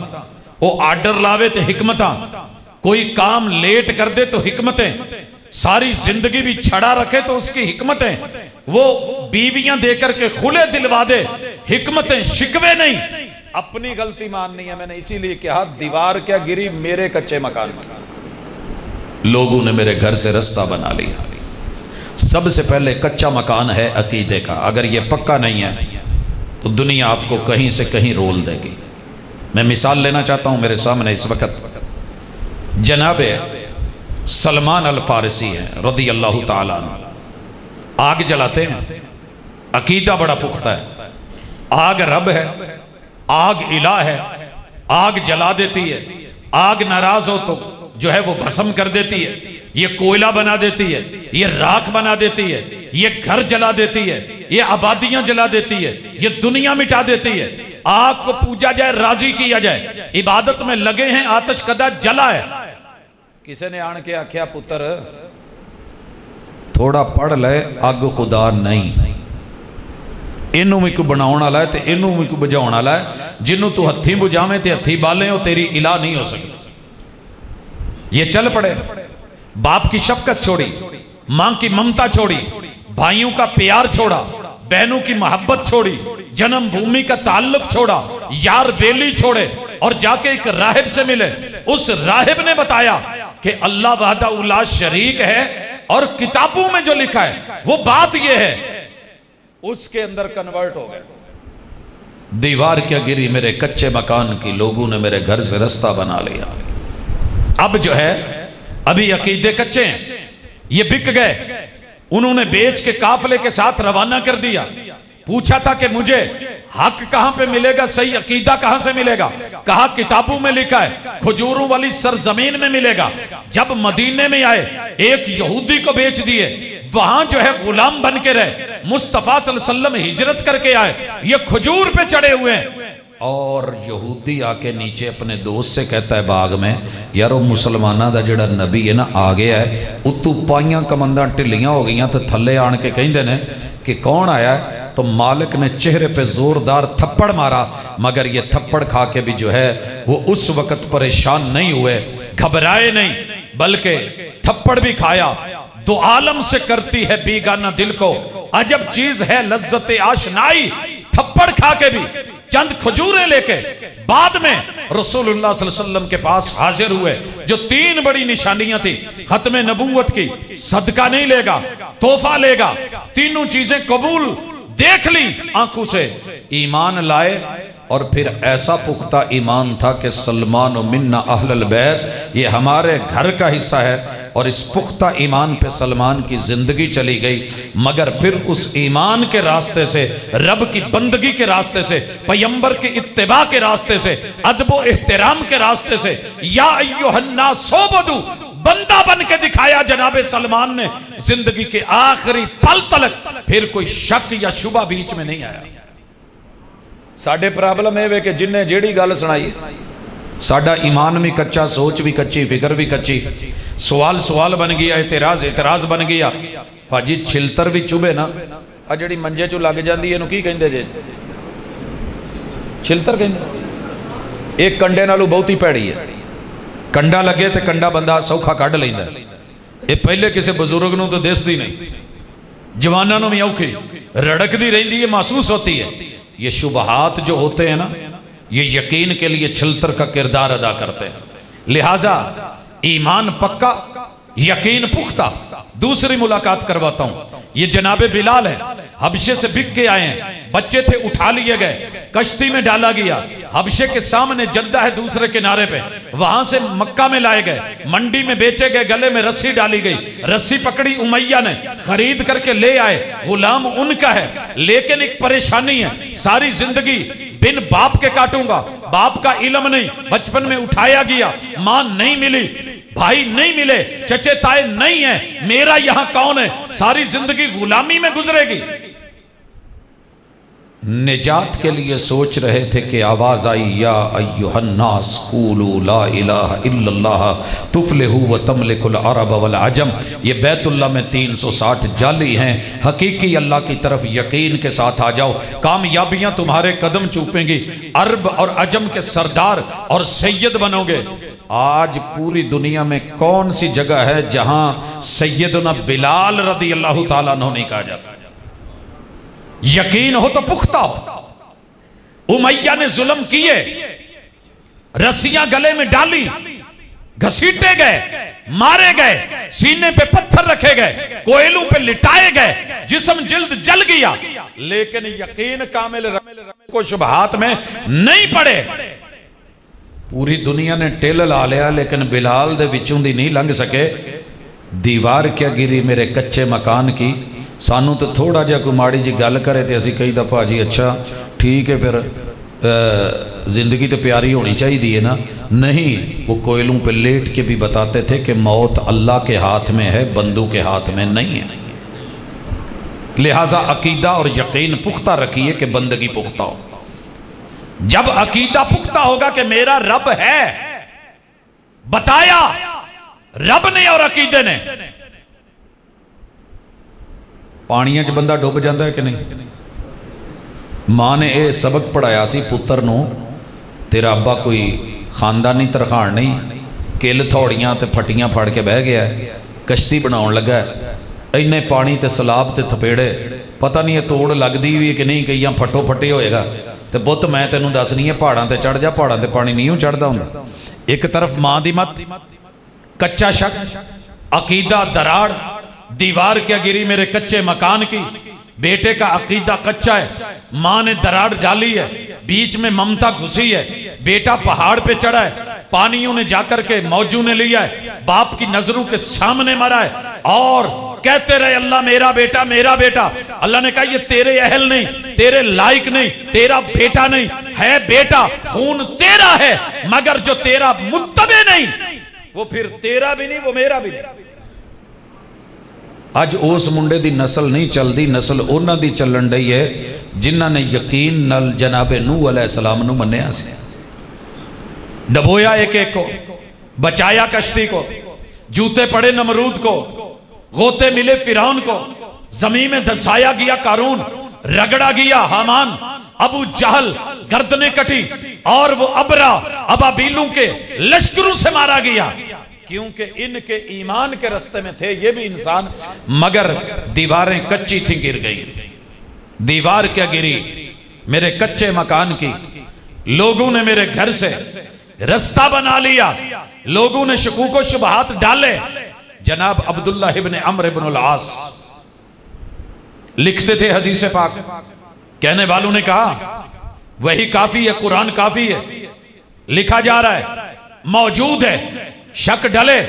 वो आर्डर लावे तो हिकमतां, कोई काम लेट कर दे तो हिकमतें, सारी जिंदगी भी छड़ा रखे तो उसकी हिकमतें, वो बीवियां देकर के खुले दिलवा दे, हिकमतें, शिकवे नहीं। अपनी गलती माननी है। मैंने इसीलिए कहा, दीवार क्या गिरी मेरे कच्चे मकान में, लोगों ने मेरे घर से रास्ता बना लिया। सबसे पहले कच्चा मकान है अकीदे का। अगर ये पक्का नहीं है तो दुनिया आपको कहीं से कहीं रोल देगी। मैं मिसाल लेना चाहता हूं। मेरे सामने इस वक्त जनाबे सलमान अल फारसी हैं रदी अल्लाह ताला अन्हु। आग जलाते हैं, अकीदा बड़ा पुख्ता है। आग रब है, आग इला है, आग जला देती है। आग नाराज हो तो जो है वो भस्म कर देती है, ये कोयला बना देती है, ये राख बना देती है, ये घर जला देती है, ये आबादियां जला देती है, ये दुनिया मिटा देती है। आग को पूजा जाए, राजी किया जाए, इबादत में लगे हैं, आतिश कदा जला है। किसी ने आन के आख्या पुत्र थोड़ा पढ़ ले, अग खुदा नहीं, इनू भी कोई बनाने वाला है तो इनू भी कोई बुझाने वाला है। जिन्हों तू हथी बुझावे तो हथी बाले हो, तेरी इलाह नहीं हो सकती। ये चल पड़े, बाप की शफकत छोड़ी, मां की ममता छोड़ी, भाइयों का प्यार छोड़ा, बहनों की मोहब्बत छोड़ी, जन्मभूमि का ताल्लुक छोड़ा, यार बेली छोड़े और जाके एक राहिब से मिले। उस राहिब ने बताया कि अल्लाह वाहदा उला शरीक है और किताबों में जो लिखा है वो बात ये है। उसके अंदर कन्वर्ट हो गए। दीवार क्या गिरी मेरे कच्चे मकान की, लोगों ने मेरे घर से रास्ता बना लिया। अब जो है अभी अकीदे कच्चे हैं, ये बिक गए। उन्होंने बेच के काफले के साथ रवाना कर दिया। पूछा था कि मुझे हक कहां पे मिलेगा, सही अकीदा कहां से मिलेगा? कहा किताबों में लिखा है, खजूरों वाली सरजमीन में मिलेगा। जब मदीने में आए, एक यहूदी को बेच दिए, वहां जो है गुलाम बन के रहे। मुस्तफा सल्लल्लाहु अलैहि वसल्लम हिजरत करके आए, ये खजूर पे चढ़े हुए हैं। और यहूदी आके नीचे अपने दोस्त से कहता है बाग में, यार वो मुसलमाना का जोड़ा नबी है ना आ गया है, उतू पाइया कमंदा ढिलियां हो गई तो थले आन के कहते हैं कि कौन आया है? तो मालिक ने चेहरे पे जोरदार थप्पड़ मारा, मगर ये थप्पड़ खा के भी जो है वो उस वक्त परेशान नहीं हुए, घबराए नहीं, बल्कि थप्पड़ भी खाया। दो आलम से करती है बीगाना दिल को, अजब चीज है लज्जत आशनाई। थप्पड़ खा के भी चंद खजूरें लेके बाद में रसूलुल्लाह सल्लल्लाहु अलैहि वसल्लम के पास हाजिर हुए, जो तीन बड़ी निशानियां थी। खत्मे नबूवत की, सदका नहीं लेगा, तोहफा लेगा, तीनों चीजें कबूल देख ली आंखों से, ईमान लाए। और फिर ऐसा पुख्ता ईमान था कि सलमान मिन्ना अहलल बैत, ये हमारे घर का हिस्सा है। और इस पुख्ता ईमान पे सलमान की जिंदगी चली गई। मगर फिर उस ईमान के रास्ते से, रब की बंदगी के रास्ते से, पैगंबर के इत्तिबा के रास्ते से, अदब एहतराम के रास्ते से, या अय्युहन्नास सोबदू, बंदा बन के दिखाया जनाबे सलमान ने जिंदगी के आखिरी पल तलक। फिर कोई शक या शुबा बीच में नहीं आया। साडे प्रॉब्लम है कि जिन्हें जेड़ी गल सुनाई, साडा ईमान भी कच्चा, सोच भी कच्ची, फिक्र भी कच्ची, सवाल सवाल बन गया, एतराज एतराज बन गया। भाजी छिलतर भी चुभे ना, आ जिहड़ी मंजे चों लग जाती है की कहंदे जे? छिलतर कहंदे। एक कंडे नालों बहुती भैड़ी है। कंडा लगे तो कंडा बंदा सौखा कढ़ लैंदा। ये पहले किसी बजुर्ग नूं तो दिसदी नहीं, जवाना नूं भी औखी रड़कदी रहिंदी है, महसूस होती है। ये शुबहात जो होते हैं ना, ये यकीन के लिए छिलतर का किरदार अदा करते हैं। लिहाजा ईमान पक्का, यकीन पुख्ता। दूसरी मुलाकात करवाता हूं, ये जनाबे बिलाल है, हबशे से बिक के आए हैं। बच्चे थे, उठा लिए गए, कश्ती में डाला गया। हबशे के सामने जद्दा है दूसरे किनारे पे, वहां से मक्का में लाए गए, मंडी में बेचे गए, गले में रस्सी डाली गई, रस्सी पकड़ी उमैया ने, खरीद करके ले आए। गुलाम उनका है, लेकिन एक परेशानी है, सारी जिंदगी बिन बाप के काटूंगा। बाप का इल्म नहीं, बचपन में उठाया गया, मां नहीं मिली, भाई नहीं मिले, चचे ताए नहीं है, मेरा यहां कौन है? सारी जिंदगी गुलामी में गुजरेगी। निजात के लिए सोच रहे थे कि आवाज आई, या अय्युहन्नास कूलू ला इलाहा इल्लल्लाह तुफलिहू व तमलिकुल अरब वल अजम। ये बैतुल्लाह में 360 जाली हैं, हकीकी अल्लाह की तरफ यकीन के साथ आ जाओ, कामयाबियां तुम्हारे कदम चूपेंगी, अरब और अजम के सरदार और सैयद बनोगे। आज पूरी दुनिया में कौन सी जगह है जहां सैयदना बिलाल रदी अल्लाह ताला अन्हु नहीं कहा जाता? यकीन हो तो पुख्ता हो। उमैया ने जुल्म किए, रस्सियां गले में डाली, घसीटे गए, मारे गए, सीने पे पत्थर रखे गए, कोयलों पे लिटाए गए, जिस्म जिल्द जल गया, लेकिन यकीन कामिल को शुबहात में नहीं पड़े। पूरी दुनिया ने टेल ला लिया, लेकिन बिलाल दे विचों दी नहीं लंघ सके। दीवार क्या गिरी मेरे कच्चे मकान की। सानू तो थोड़ा जिहा कोई माड़ी जी गल करे तो असी कही भाजी अच्छा ठीक है, फिर जिंदगी तो प्यारी होनी चाहिए है ना, नहीं, वो कोयलों पे लेट के भी बताते थे कि मौत अल्लाह के हाथ में है, बंदों के हाथ में नहीं है। लिहाजा अकीदा और यकीन पुख्ता रखिए कि बंदगी पुख्ता हो। जब अकीदा पुख्ता होगा कि मेरा रब है, बताया रब ने और अकीदे ने, पानिया च बंदा डुब जाता है कि नहीं। मां ने यह सबक पढ़ाया सी पुत्र नू, तेरा अब्बा कोई खानदानी तरखान नहीं, किल थोड़ियां ते फटियां फड़ के बह गया, कश्ती बनाउण लगा, इन्ने पानी ते सलाब ते थपेड़े, पता नहीं तोड़ लगती भी कि नहीं, कई फटो फटे होएगा। तो पुत मैं तेनू दसनी है, पहाड़ों ते चढ़ जा, पहाड़ों ते पानी नहीं चढ़ता होंदा। एक तरफ मां दी मत, कच्चा शक, अकीदा दराड़, दीवार क्या गिरी मेरे कच्चे मकान की, बेटे का अकीदा कच्चा है, मां ने दराड़ डाली है, बीच में ममता घुसी है, बेटा पहाड़ पे चढ़ा है, पानियों ने जाकर के मौजू ने लिया है, बाप की नजरों के सामने मरा है, और कहते रहे अल्लाह मेरा बेटा मेरा बेटा। अल्लाह ने कहा ये तेरे अहल नहीं, तेरे लायक नहीं, तेरा बेटा नहीं है, बेटा खून तेरा है, मगर जो तेरा मुत्तबे नहीं वो फिर तेरा भी नहीं, वो मेरा भी नहीं। अज उस मुंडे दी नस्ल नहीं चलती, नस्ल उन्हां दी चलन दी है जिन्हां ने यकीन नाल जनाबे नूह अलैहिस्सलाम नूं मन्निया सी, डबोया एक एक को, बचाया कश्ती को, जूते पड़े नमरूद को, गोते मिले फिरौन को, जमीन में धंसाया गया कारून, रगड़ा गया हामान, अबू जहल गर्दनें कटी, और वो अबरा अबाबीलों के लश्करों से मारा गया, क्योंकि इनके ईमान के रास्ते में थे ये भी इंसान, मगर दीवारें कच्ची थी, गिर गई। दीवार क्या गिरी? मेरे कच्चे मकान की। लोगों ने मेरे घर से रास्ता बना लिया, लोगों ने शकूको शुबहात डाले। जनाब अब्दुल्ला इब्न अम्र इब्न अल-आस लिखते थे हदीस पाक, कहने वालों ने कहा वही काफी है, कुरान काफी है, लिखा जा रहा है, मौजूद है, शक डले।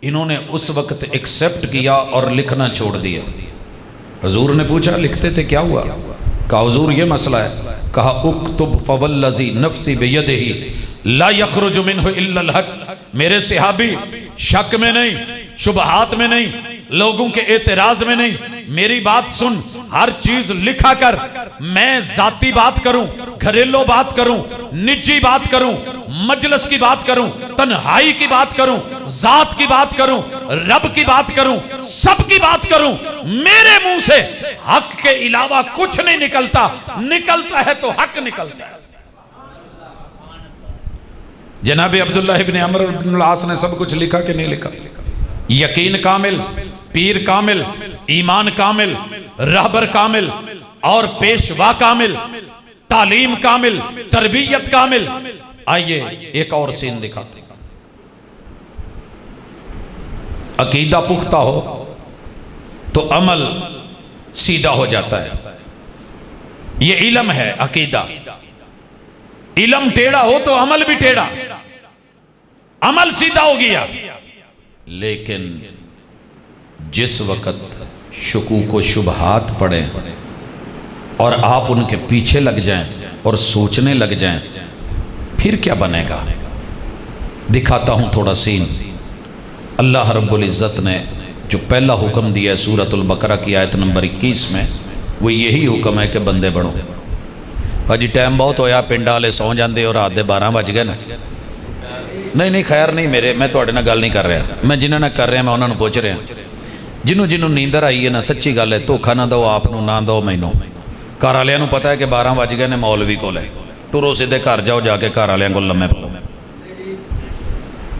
इन्होंने उस वक्त एक्सेप्ट किया और लिखना छोड़ दिया। हुजूर ने पूछा लिखते थे क्या हुआ? कहा हुजूर ये मसला है। कहा उक्तुब फवल्लज़ी नफ्सी बियदिही ला यखरुजु मिन्हु इल्ला अल हक। मेरे सहाबी शक में नहीं, शुबहात में नहीं, लोगों के एतराज में नहीं, मेरी बात सुन, हर चीज लिखा कर। मैं जाती बात करूं, घरेलू बात करूं, निजी बात करूं, मजलिस की बात करूं, तन्हाई की बात करूं, जात की बात करूं, रब की बात करूं, सब की बात करूं, मेरे मुंह से हक के अलावा कुछ नहीं निकलता, निकलता है तो हक निकलता है। जनाब अब्दुल्ला इब्न अम्र इब्न अल-आस ने सब कुछ लिखा कि नहीं लिखा? यकीन कामिल, पीर कामिल, ईमान कामिल, रहबर कामिल और पेशवा कामिल, तालीम कामिल, तरबियत कामिल। आइए एक और सीन दिखाते। अकीदा पुख्ता हो तो अमल सीधा हो जाता है। ये इल्म है अकीदा। इल्म टेढ़ा हो तो अमल भी टेढ़ा, अमल सीधा हो गया। लेकिन जिस वक्त शकूक व शुबहात पड़े और आप उनके पीछे लग जाएं और सोचने लग जाएं, फिर क्या बनेगा? दिखाता हूं थोड़ा सीन। अल्लाह रब्बुल इज़्ज़त ने जो पहला हुक्म दिया है सूरतुल बकरा की आयत नंबर 21 में, वो यही हुक्म है कि बंदे बनो। भाजी टाइम बहुत होया, पिंड वाले सौ जाते और रात के 12 बज गए ना। नहीं खैर नहीं, मेरे मैं तुहाडे नाल गल नहीं कर रहा, मैं जिन्हां नाल कर रहा मैं उन्होंने पूछ रहा। जिन्हों नींदर आई है ना, सच्ची गल है, धोखा ना दो आप ना दो मैनू। घर वालियां पता है कि 12 बज गए ने, मौलवी कोल है, टुरो सीधे घर जाओ, जाके घर वालियां कोल लम्मे पो।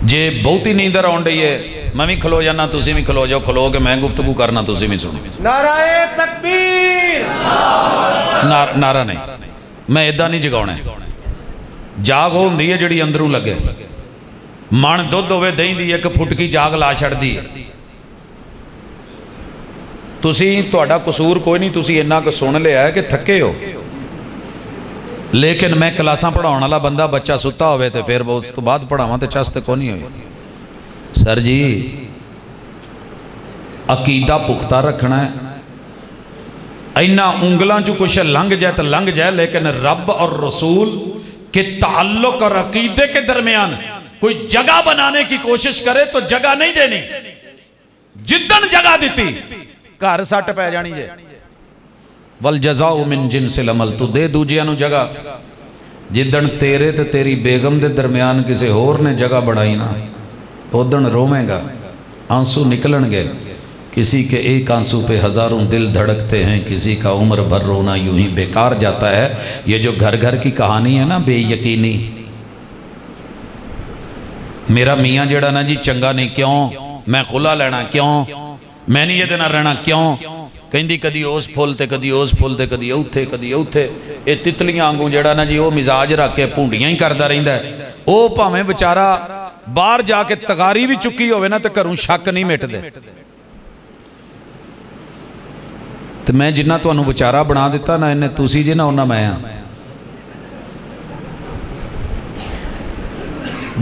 जे बहुती नींदर आउण डई है, मैं भी खलो जाना, तुसीं भी खलो जाओ, खलो के मैं गुफ्तगू करना, तुसीं भी सुनो। नाराए तकबीर। नारा नहीं, मैं इदा नहीं जगाउणा। जाग हो हुंदी है जिहड़ी अंदरों लगे। मन दुध होवे दही दी एक फुटकी जाग ला छड़दी है। तुसीं तुहाडा कसूर कोई नहीं, तुसीं इन्ना कुछ सुन लिया है कि थके हो। लेकिन मैं क्लासां पढ़ाउण वाला बंदा, बच्चा सुता होवे ते फिर उस तो बाद पढ़ावां ते चस ते कोई नहीं होई। सर जी अकीदा पुख्ता रखना है। इन्ना उंगलों चो कुछ लंघ जाए तो लंघ जाए, लेकिन रब और रसूल कि ताल्लुक और अकीदे के दरमियान कोई जगह बनाने की कोशिश करे तो जगह नहीं देनी। जिद्दन जगह दी घर सट पै जानी जे। वल जज़ाउ मिन जिनसिल अमल, तू दे दूजिया नू जगह। जिद्दन तेरे ते तेरी बेगम दे दरमियान किसी होर ने जगह बनाई ना, उदन रोवेगा, आंसू निकलणगे। किसी के एक आंसू पे हजारों दिल धड़कते हैं, किसी का उम्र भर रोना यूं ही बेकार जाता है। ये जो घर घर की कहानी है ना बेयकीनी, मेरा मियाँ जड़ा ना जी चंगा नहीं, क्यों मैं खुला लेना, क्यों मैं नहीं ये नाल रहना, क्यों कहती कदी उस फुल ते कदी उस फुल ते कदी उथे कदी उथे। ये तितलियां आंगू जड़ा ना जी वो मिजाज रख के भूंडियां ही करता रहिंदा है। वो भावें बेचारा बाहर जाके तगारी भी चुकी होवे ना तो घरों शक नहीं मिटदे। तो मैं जिन्ना तुहानू बेचारा बना दिता ना इन्हें तुसी जे ना उन्ना मैं हाँ।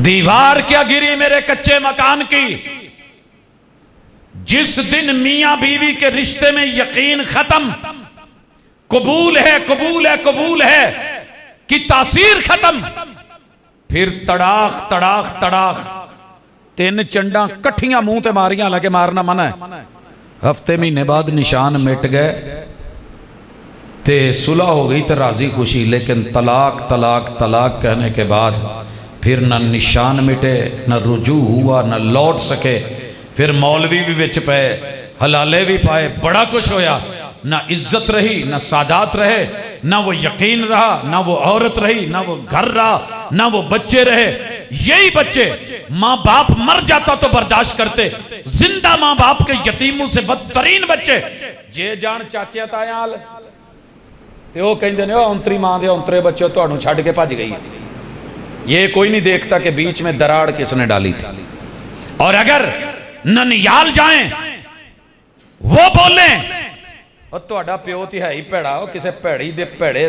दीवार क्या गिरी मेरे कच्चे मकान की, जिस दिन मियां बीवी के रिश्ते में यकीन खत्म, कबूल है कबूल है कबूल है कि तासीर खत्म, फिर तड़ाख तड़ाख तड़ाख तीन चंडा कट्ठियां मुंह ते मारियां, हालांकि मारना मना है। हफ्ते महीने बाद निशान मिट गए ते सुलह हो गई तो राजी खुशी, लेकिन तलाक तलाक तलाक कहने के बाद फिर न निशान मिटे, न रुजू हुआ, न लौट सके। फिर मौलवी भी विच पे, हलाले भी पाए, बड़ा कुछ होया। ना इज्जत रही, ना सादात रहे, ना वो यकीन रहा, ना वो औरत रही, ना वो घर रहा, ना वो बच्चे रहे। यही बच्चे माँ बाप मर जाता तो बर्दाश्त करते, जिंदा माँ बाप के यतीमों से बदतरीन बच्चे जे जान चाचे ताया ते वो कहंदे ने औंतरी मां दे औंतरे बच्चे तुहानू छड्ड के भज गई। ये कोई नहीं देखता कि बीच में दराड़ किसने डाली थी। और अगर ननियाल जाएं वो बोले और तुहाडा प्यो तो है ही भैड़ा, किसी भैड़ी दे भैड़े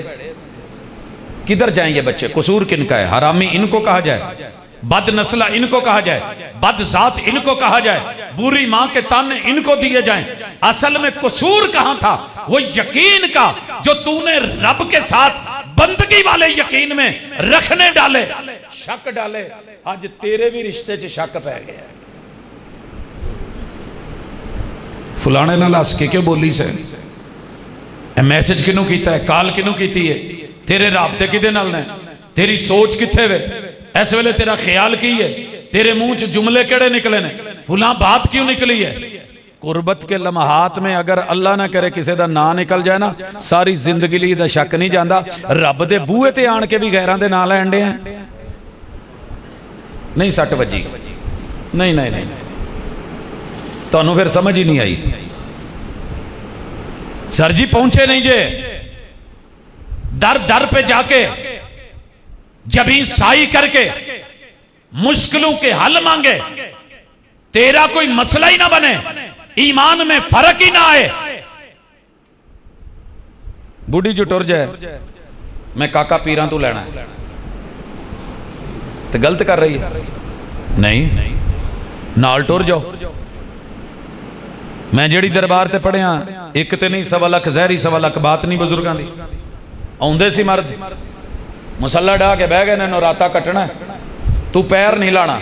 किधर जाएं ये बच्चे? कसूर किनका है? हरामी इनको कहा जाए, बद नस्ला इनको कहा जाए, बद जात इनको कहा जाए, बुरी मां के ताने इनको दिए जाएं। असल में कसूर कहां था? वो यकीन का जो तूने रब के साथ बंदगी वाले यकीन में रखने डाले, शक डाले। आज तेरे भी रिश्ते च शक पै गया। फलाने नाल हस के क्यों बोली से? मैसेज किनू कीता है? कॉल किनू कीती है? तेरे राबते किदे नाल ने? तेरी सोच किथे वे? इस वेले तेरा ख्याल की है? तेरे मुंह च जुमले केड़े निकले ने? फुला बात क्यों निकली है? कुर्बत के लम्हात में अगर अल्लाह ना करे किसी का ना निकल जाए ना, सारी जिंदगी लिए दा शक नहीं जाता। रब दे बूहे ते आन के भी गैरां दे नां लैण दे हैं। नहीं सट वजी, नहीं नहीं नहीं, तुहानू फिर समझ ही नहीं आई। सर जी पहुंचे नहीं जे, दर दर पे जाके जबी साई करके मुश्किलों के हल मांगे, तेरा कोई मसला ही ना बने, ईमान में फर्क ही ना आए। बूढ़ी जो टुर जाए मैं काका पीरां तो लेना है तो गलत कर रही है? नहीं, नाल टुर जाओ। मैं जेड़ी दरबार ते पढ़िया एक ते नहीं सवा लख जहरी सवा लख बात नहीं बुजुर्गों की। आउंदे सी मर्द मुसल्ला डाह के बह गए ने, नौराता कटना, तू पैर नहीं लाना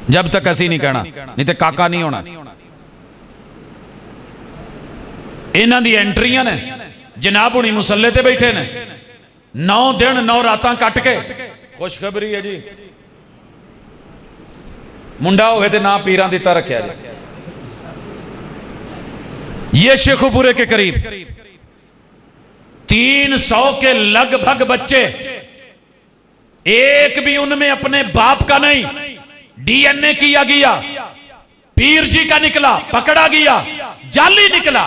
जब तक असी नहीं कहना, नहीं तो काका नहीं होना। इन्हां दी एंट्रियां ने, जनाब हुणी मुसल्ले ते बैठे ने, 9 दिन 9 रातां कट के। खुशखबरी है जी, मुंडा होवे ते ना पीरां दिता रखिया जी। ये शेखुपुरे के करीब 300 के लगभग बच्चे, एक भी उनमें अपने बाप का नहीं, डीएनए किया गया, पीर जी का निकला, पकड़ा गया, जाली निकला।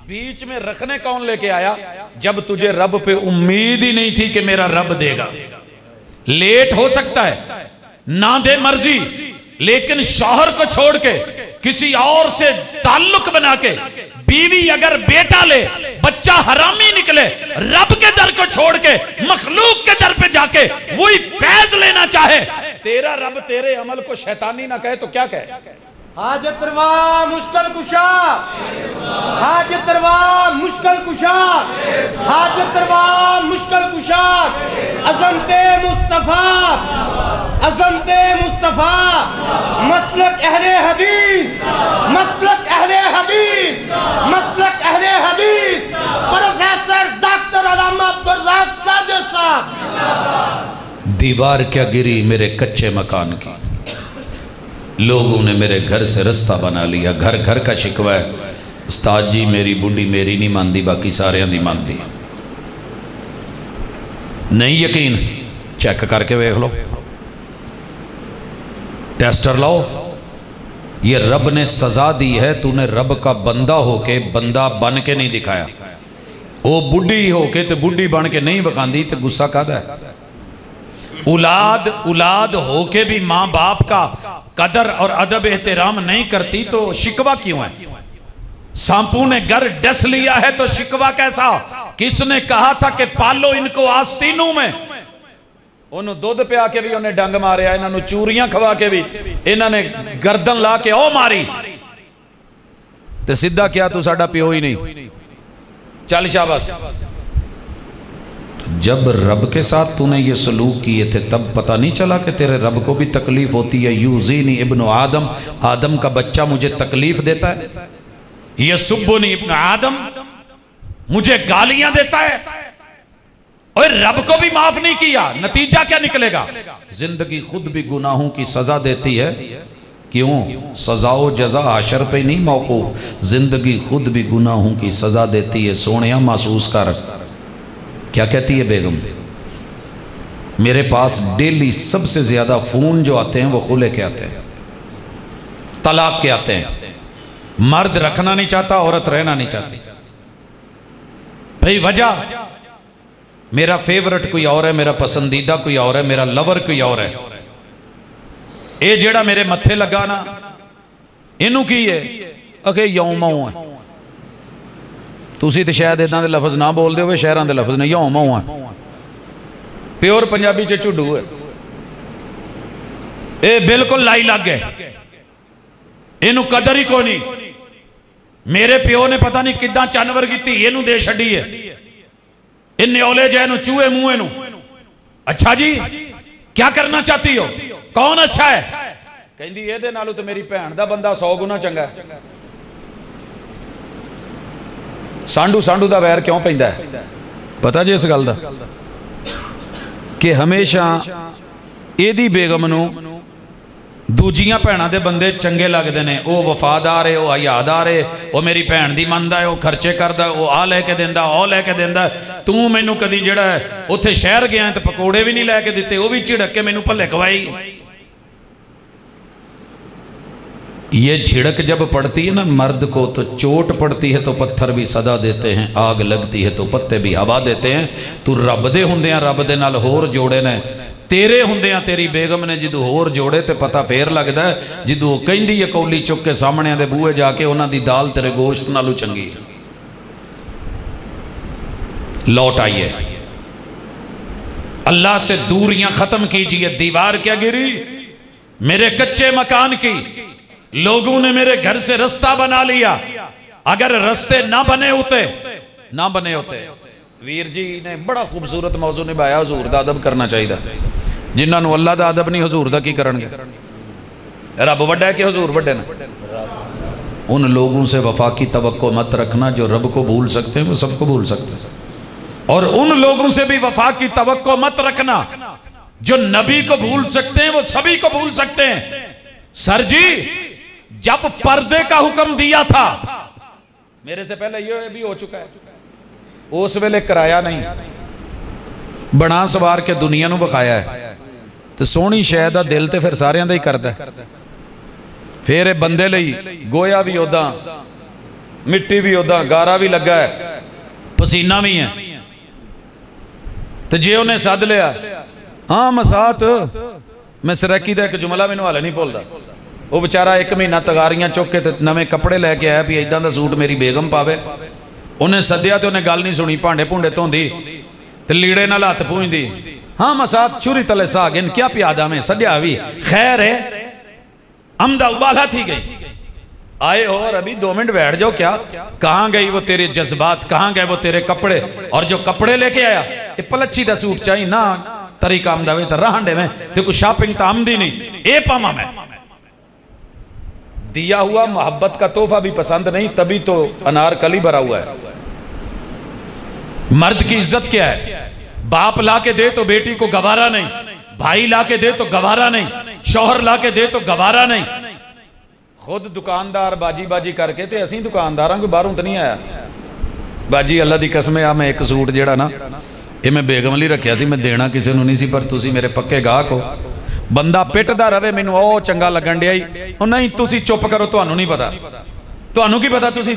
बीच में रखने कौन लेके आया? जब तुझे रब पे उम्मीद ही नहीं थी कि मेरा रब देगा। लेट हो सकता है, ना दे मर्जी, लेकिन शौहर को छोड़ के किसी और से ताल्लुक बना के, बीवी अगर बेटा ले, बच्चा हरामी निकले, रब के दर को छोड़ के मखलूक के दर पे जाके वही फैज लेना चाहे, तेरा रब तेरे अमल को शैतानी ना कहे तो क्या कहे? हाजत रवा मुश्किल कुशा, हाजत रवा मुश्किल कुशा, हाजत रवा मुश्किल कुशा, अज़मते मुस्तफ़ा, अज़मते मुस्तफ़ा, मसलक अहले हदीस, मसलक अहले हदीस, मसलक अहले हदीस, प्रोफेसर डॉक्टर अल्लामा अब्दुल रज़ाक साजिद साहब। दीवार क्या गिरी मेरे कच्चे मकान की, लोगों ने मेरे घर से रास्ता बना लिया। घर घर का शिकवा है, उस्ताद जी मेरी बुढ़ी मेरी नहीं मानती, बाकी सारे दी मानती। नहीं यकीन चेक करके देख लो, टेस्टर लाओ। ये रब ने सजा दी है, तूने रब का बंदा होके बंदा बन के नहीं दिखाया। वो बुढ़ी होके तो बुढ़ी बन के नहीं बखांदी, तो गुस्सा कादा है। औलाद औलाद होके भी माँ बाप का कदर और अदब एहतराम नहीं करती, तो शिकवा क्यों है? सांपू ने घर डस लिया है तो शिकवा कैसा? किसने कहा था कि पालो इनको आस्तीनों में? उन्होंने दूध पिया के भी उन्हें डंग मारिया, इन्होंने चूरियां खवा के भी इन्होंने गर्दन ला के ओ मारी, तो सीधा क्या तू साडा प्यो ही नहीं, चल शाबाश। जब रब के साथ तूने ये सलूक किए थे तब पता नहीं चला कि तेरे रब को भी तकलीफ होती है। यूज़ीनी इब्नु आदम, आदम का बच्चा मुझे तकलीफ देता है। यसुब्बुनी इब्नु आदम, मुझे गालियां देता है और रब को भी माफ नहीं किया। नतीजा क्या निकलेगा? जिंदगी खुद भी गुनाहों की सजा देती है। क्यों? सजाओ जजा हशर पे नहीं मौकूफ, जिंदगी खुद भी गुनाहों की सजा देती है। सोनिया महसूस कर। क्या कहती है बेगम? मेरे पास डेली सबसे ज्यादा फोन जो आते हैं वो खुले के आते हैं, तलाक के आते हैं। मर्द रखना नहीं चाहता, औरत रहना नहीं चाहती। भाई वजह, मेरा फेवरेट कोई और है, मेरा पसंदीदा कोई और है, मेरा लवर कोई और है। ये जेड़ा मेरे मत्थे लगा ना, इनू की है अगे यौमाऊ है। तुसी तो शायद इदा के लफज ना बोलते हो, शहरों के लफज ने यौमाऊ है। प्योर पंजाबी च झुड्डू है। ये बिल्कुल लाई लग गए, इनू कदर ही कोई नहीं। मेरे प्यो ने पता नहीं किदा जानवर की धी इनू दे छड़ी है, इन न्योले जै चूहे मुँहे नू। अच्छा जी क्या करना चाहती हो? कौन अच्छा है? कहती ये नालों तो मेरी भैन का बंदा 100 गुना चंगा है। सांडू सांडू का वैर क्यों पैंदा है? पता जी इस गल दा कि हमेशा एदी बेगम नू दूजियां भैनों के बंदे चंगे लगते हैं। वो वफादार है, वो हयादार है, वो मेरी भैन की मनदा है, वो खर्चे करता, वो आ लैके देंदा, ओ लैके देंदा। तू मैनू कदी जिहड़ा उत्थे शहर गया तो पकौड़े भी नहीं लैके दिते, वो भी झिड़क के मैनू भले खवाई। ये झिड़क जब पड़ती है ना मर्द को, तो चोट पड़ती है तो पत्थर भी सदा देते हैं, आग लगती है तो पत्ते भी हवा देते हैं। तू रब दे हुंदियां रब दे नाल होर जोड़े ने, तेरे हुंदियां तेरी बेगम ने जो होर जोड़े तो पता फिर लगता है जो कहती है कौली चुक के सामने दे बूहे जाके उन्होंने दाल तेरे गोश्त नालों चंगी। लौट आइए, अल्लाह से दूरियां खत्म कीजिए। दीवार क्या गिरी? मेरे कच्चे मकान की। लोगों ने मेरे घर से रास्ता बना लिया। अगर रास्ते ना बने होते वीर जी ने बड़ा खूबसूरत मौजू निभाया। हुजूर दा अदब करना चाहिए। जिन्होंने अल्लाह दा अदब नहीं, हुजूर दा की करनगे? रब वड्डा है कि हुजूर वड्डे ने? उन लोगों से वफा की तवक्को मत रखना जो रब को भूल सकते हैं, वो सबको भूल सकते हैं। और उन लोगों से भी वफा की तवक्को मत रखना जो नबी को भूल सकते हैं, वो सभी को भूल सकते हैं। सर जी जब पर्दे का हुक्म दिया था, मेरे से पहले ये भी हो चुका है, उस वेले कराया नहीं, बना सवार के दुनिया नू बखाया है। तो सोहनी शै दा दिल तो फिर सारियां दा ही करदा है। फिर ये बंदे लई गोया भी उदा, मिट्टी भी उदा, गारा भी लगा है, पसीना भी है। तो जे उन्हें सद लिया, हाँ मसात, मैं सरैकी का एक जुमला मैनू हाले नहीं भुलदा। वो बेचारा 1 महीना तगारियां चुक के ते नवे कपड़े लैके आया भी इदां दा सूट मेरी बेगम पावे। उन्हें सद्या तो उन्हें गल नहीं सुनी, भांडे भूंडे धोंदी ते लीड़े नाल हथ पूंजदी। हाँ मसात छुरी तले सागिन क्या प्यादा में सद्या भी खैर है, अमदा उबाला थी गई। आए हो और अभी 2 मिनट बैठ जाओ। क्या कहाँ गई वो तेरे जज्बात, कहाँ गए वो तेरे कपड़े? और जो कपड़े लेके आया ये पलच्छी का सूट चाहिए ना, तरी काम दावे तो रहंडे में तो कुछ शॉपिंग तो आमदी नहीं, ए पामा मैं दिया हुआ मोहब्बत का तोहफा भी पसंद नहीं, तभी तो अनारकली भरा हुआ है। मर्द की इज्जत क्या है? बाप ला के दे तो बेटी को गवारा नहीं, भाई ला के दे तो गवारा नहीं, शौहर ला के दे तो गवारा नहीं। खुद दुकानदार बाजी बाजी करके ते असी दुकानदार कोई बाहरों तो नहीं आया। बाजी अल्लाह की कसम है, मैं एक सूट जेड़ा ना ये मैं बेगम ਲਈ रखिया सी, मैं देना किसी ਨੂੰ नहीं सी, पर तुसी मेरे पक्के गाहक हो। बंदा पिटदा रवे मैनू ओ चंगा लगन दिया ही, नहीं तुसी चुप करो, तुहानू नहीं पता, तुहानू की पता, तुसी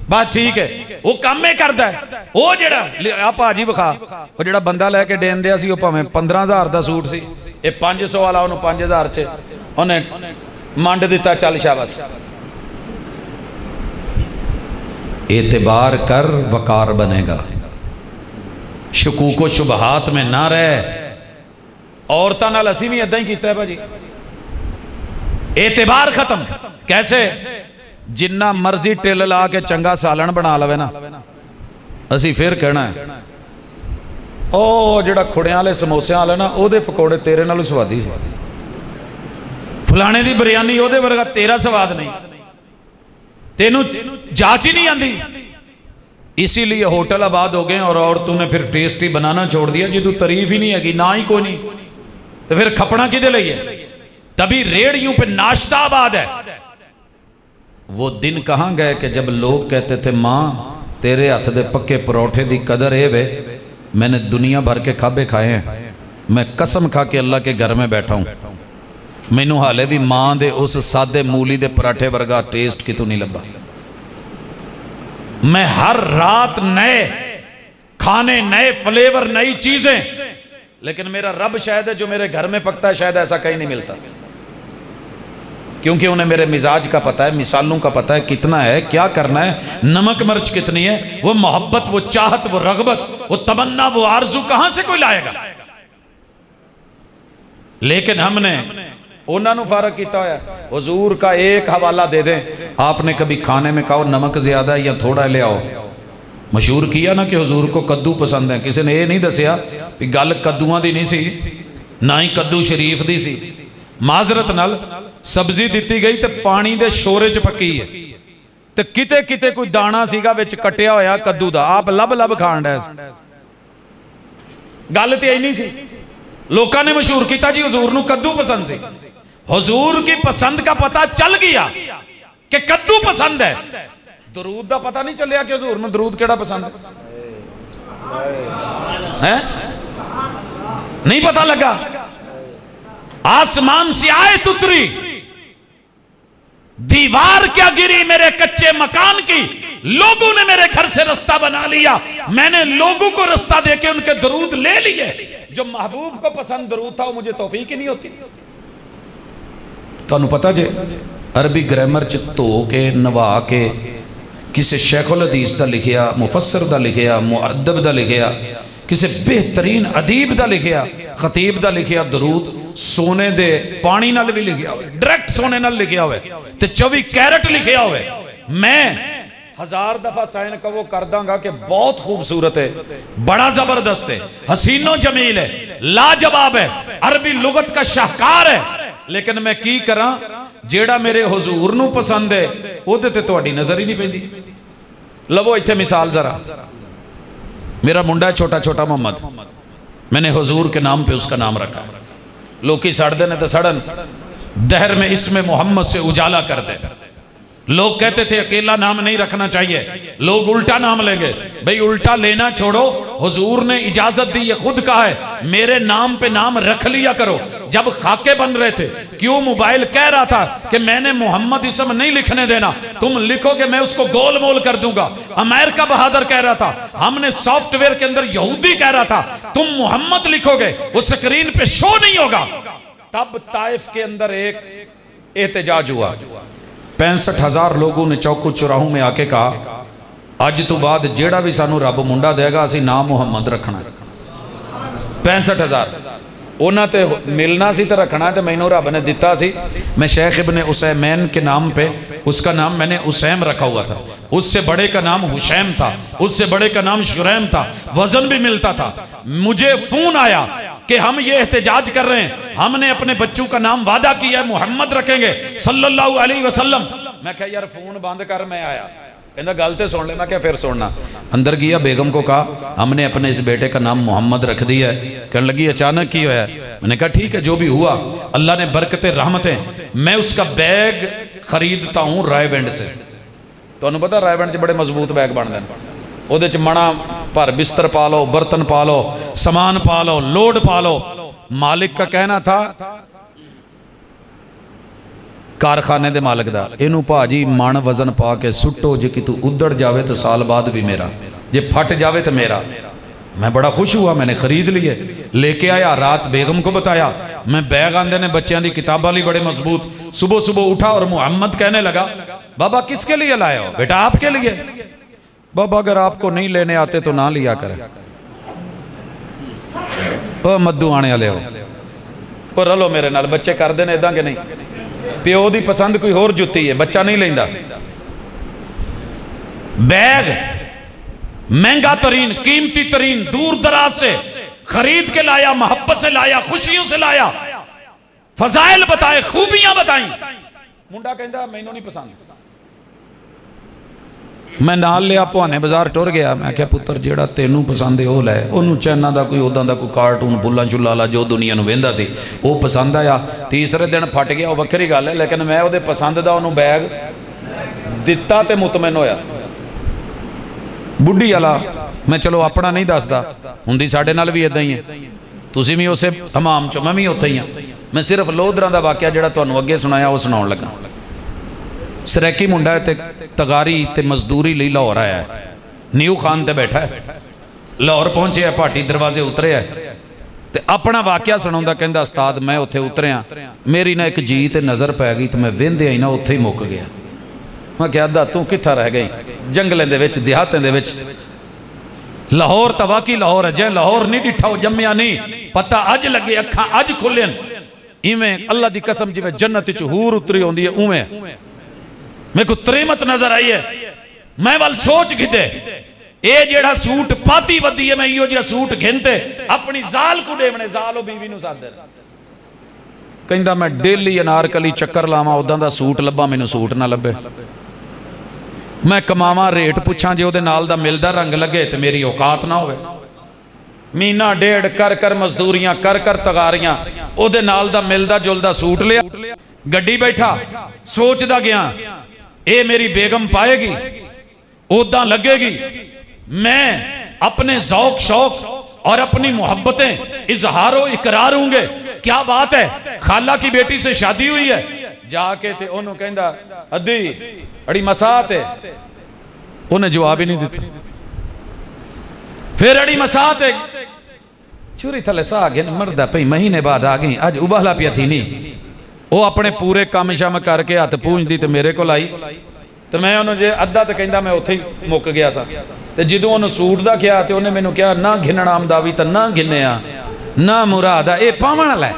बस ठीक है। वो काम ही करदा है। वो जेड़ा आ भाजी विखा, वो जेड़ा बंदा लैके देन दिया सी, वो भावें 15,000 का सूट सी, ये 500 वाला उन्होंने 5,000 च उन्हें मंड दिता, चल शाबाश। एतबार कर वकार बनेगा, शकूको शुबहात में ना रह। औरतां नाल असीं भी इदां ही कीता है भाजी, एतबार खत्म। कैसे? जिन्ना मर्जी टिल ला के चंगा सालन बना लवे ना, असीं फिर कहना है ओ जिहड़ा खुड़ियां वाले समोसियां वाले ना, ओहदे पकौड़े तेरे नालों स्वादी सी, फलाने दी बिरयानी ओहदे वर्गा तेरा स्वाद नहीं, तेनू जाच ही नहीं आती। इसीलिए होटल आबाद हो गए और औरतों ने फिर टेस्ट ही बनाना छोड़ दिया। जिदू तारीफ ही नहीं हैगी, ना ही कोई नहीं, तो फिर खपना किदे लिए? तभी रेड़ियों पे नाश्ता आबाद है। वो दिन कहां गए कि जब लोग कहते थे मां तेरे हाथ दे पक्के परोठे दी कदर है वे, मैंने दुनिया भर के खाबे खाए हैं, मैं कसम खा के अल्लाह के घर में बैठा हूं, मैनू हाले भी मां दे उस सादे मूली दे पराठे वर्गा टेस्ट कितों नहीं लगा। मैं हर रात नए खाने, नए फ्लेवर, नई चीजें, लेकिन मेरा रब शायद है जो मेरे घर में पकता है, शायद ऐसा कहीं नहीं मिलता, क्योंकि उन्हें मेरे मिजाज का पता है, मिसालों का पता है, कितना है, क्या करना है, नमक मिर्च कितनी है। वो मोहब्बत, वो चाहत, वो रगबत, वो तमन्ना, वो आरजू कहां से कोई लाएगा? लेकिन हमने उन्होंने फर्क किया होया। हुजूर का एक हवाला दे दें, आपने कभी खाने में कहो नमक ज्यादा है या थोड़ा ले आओ, मशहूर किया ना कि हुजूर को कद्दू पसंद है। किसी ने यह नहीं दसिया कि गल कद्दूआं दी नहीं सी, ना ही कद्दू शरीफ दी सी। माजरत नाल सब्जी दी गई तो पानी दे शोरे च पकी है, तो किते किते कोई दाना सीगा विच कटिया होया कद्दू दा, आप लब लब खाण डे। गल तो यही नहीं सी, लोगों ने मशहूर किया जी हुजूर नूं कद्दू पसंद सी। हुजूर की पसंद का पता चल गया कि कद्दू पसंद है, दरूद का पता नहीं चलिया कि हुजूर नूं दरूद केड़ा पसंद है? नहीं पता लगा। आसमान से आयत उतरी, दीवार क्या गिरी मेरे कच्चे मकान की, लोगों ने मेरे घर से रास्ता बना लिया, मैंने लोगों को रास्ता देके उनके दरूद ले लिए। जो महबूब को पसंद दरूद था वो मुझे तौफीक ही नहीं होती। तुहानू पता जे अरबी ग्रामर च धो के नवा के किसी शेखुल हदीस का लिखिया, मुफस्सर का लिखिया, मुअद्दब का लिखिया, किसी बेहतरीन अदीब का लिखिया, खतीब का लिखिया दरूद सोने दे पानी नाल भी लिखिया हुए, डायरेक्ट सोने नाल लिखिया हुए, ते 24 कैरेट लिखिया हुए। मैं 1000 दफा साइन कवो कर दांगा कि बहुत खूबसूरत है, बड़ा जबरदस्त है, हसीनो जमील है, लाजवाब है, अरबी लुगत का शाहकार है, लेकिन मैं की करा जेड़ा मेरे हुजूर नूं पसंद है ओहदे ते तुहाडी नजर ही नहीं पैंदी। लवो इत्थे मिसाल जरा, मेरा मुंडा छोटा छोटा मोहम्मद, मैंने हुजूर के नाम पे उसका नाम रखा। लोग सड़ते ने तो सड़न, दहर में इसमें मोहम्मद से उजाला कर दे। लोग कहते थे अकेला नाम नहीं रखना चाहिए, लोग उल्टा नाम लेंगे। भाई उल्टा लेना छोड़ो, हुजूर ने इजाजत दी, ये खुद कहा है मेरे नाम पे नाम रख लिया करो। जब खाके बन रहे थे, क्यों मोबाइल कह रहा था कि मैंने मोहम्मद इसम नहीं लिखने देना, तुम लिखोगे मैं उसको गोल मोल कर दूंगा। अमेरिका बहादुर कह रहा था, हमने सॉफ्टवेयर के अंदर यहूदी कह रहा था, तुम मोहम्मद लिखोगे वो स्क्रीन पे शो नहीं होगा। तब ताइफ के अंदर एक एहतजाज हुआ, 65,000 लोगों ने चौको चौराहों में आके कहा अज तो बाद जेड़ा भी सानू रब मुंडा देगा असी नाम मुहम्मद रखना। 65,000 उन्होंने तो मिलना सी तो रखना, तो मैनू रब ने दिता सी। मैं शेख इब्ने उसैमैन के नाम पे उसका नाम मैंने उसैम रखा हुआ था। उससे बड़े का नाम हुशैम था, उससे बड़े का नाम शुरैम था, वजन भी मिलता था। मुझे फोन आया कि हम ये एहतजाज कर रहे हैं, हमने अपने बच्चों का नाम वादा किया है मोहम्मद रखेंगे सल्लल्लाहु अलैहि वसल्लम। मैं कहा यार फोन बंद कर, मैं आया। कहना गल तो सुन ले। मैं क्या फिर सुनना। अंदर गया, बेगम को कहा हमने अपने इस बेटे का नाम मोहम्मद रख दिया है। कहने लगी अचानक ही होया। मैंने कहा ठीक है, जो भी हुआ अल्लाह ने बरकतें रहमतें। मैं उसका बैग खरीदता हूँ रायविंड से। तुहानू पता रायविंड च बड़े मजबूत बैग बनते हैं। ਉਹਦੇ च मणा भर बिस्तर पा लो, बर्तन पा लो, समान पा लो, लोड पा लो। मालिक का कहना था, कारखाने दे मालिक दा, इनू भाजी मन वजन पा के सुटो, जे कि तू उधड़ जावे तो साल बाद भी मेरा, जे फट जावे तो मेरा। मैं बड़ा खुश हुआ, मैंने खरीद लिए, लेके आया, रात बेगम को बताया। मैं बैग आंदे ने बच्चों की किताबा ली बड़े मजबूत। सुबह सुबह उठा और मोहम्मद कहने लगा, बाबा किसके लिए लाए हो? बेटा आपके लिए। बाबा अगर आपको नहीं लेने आते तो ना लिया करें। ओ मद्दू आने वाले हो, और रलो मेरे नाल। बच्चे करते हैं इदा कि नहीं? प्यो की पसंद कोई होर जुत्ती है, बच्चा नहीं लेंदा। बैग महंगा तरीन, कीमती तरीन, दूर दराज से खरीद के लाया, मोहब्बत से लाया, खुशियों से लाया, फजाइल बताए, खूबियां बताई। मुंडा कहता मैनू नहीं पसंद। मैं नाल लिया, पुहाने बाजार टुर गया। मैं क्या पुत्र जेड़ा तेनू पसंद है वह लै। उन्होंने चाइना का कोई उदा का कोई कार्टून बुल्ला चुला ला जो दुनिया में वेंदा सी वो पसंद आया। तीसरे दिन फट गया, वह वक्री गल है, लेकिन मैं वो पसंद का उन्होंने बैग दिता तो मुतमैन होया। बुढ़ी वाला मैं चलो अपना नहीं दसदा, हुंदी साडे नाल भी इदां ही है। तुसीं भी उसे हमाम चो, मैं भी उत्थे ही हाँ। मैं सिर्फ लोधरा का वाकया जिहड़ा तुहानूं अगे सुनाया वो सुनाउण लगा। सरैकी मुंडा है, तगारी ते मजदूरी लई लाहौर आया है। न्यू खान ते बैठा है, लाहौर पहुंचे है, भाटी दरवाजे उतरे है, ते अपना वाकया सुनाउंदा। कहंदा उस्ताद मैं उत्थे उतरिया, मेरी ना एक जी ते नज़र पै गई, तो मैं वेंदे ही ना उत्थे ही मुक गया। मैं क्या दा तू कित्था रह गई? जंगलों दे विच, देहातां दे विच। लाहौर तो वाकई लाहौर है, जै लाहौर नहीं डिठा वो जम्मिया नहीं। पता अज लगे, अखा अज खुलन। इवें अल्लाह की कसम जिवें जन्नत च हूर उतरी होंदी है उवें मेरे को त्रेमत नजर आई है। मैं वाल सोच गिदे ये जेड़ा सूट पाती वधी है, मैं इहो जिहा सूट घिनते अपनी जाल को देवने, जाल बीवी नूं सादे। कहंदा मैं डेली अनारकली चक्कर लावां, उदां दा सूट लब्भा, मैनूं सूट ना लभे। मैं कमावां, रेट पुछां, जे उहदे नाल दा मिलदा रंग लगे तो मेरी औकात ना होवे। महीना डेढ़ कर कर मजदूरियां, कर कर तगारियां, उहदे नाल दा मिलदा जुलदा सूट लिया, गड्डी बैठा, सोचदा गया ये मेरी बेगम पाएगी, उदा लगेगी। मैं अपने जौक शौक और अपनी मोहब्बतें इजहारो इकरार होंगे। क्या बात है, खाला की बेटी से शादी हुई है। जाके थे उन्होंने कहंदा अद्धी अड़ी मसात है, उन्हें जवाब ही नहीं दिता। फिर अड़ी मसात है, चूरी थले सा गए मरदा पई, महीने बाद आ गई, अज उबाला पिया थी नहीं। वो अपने पूरे काम शम करके हथ पूंजदी तो मेरे को आई, तो मैं उन्होंने जे अद्धा तो कहता मैं उत्थे ही मुक गया सा। तो जो उन्होंने सूट का किया तो उन्हें मैनू कहा ना घिनना आमदावी तो ना घिनया ना मुराद ये पावन वाला है।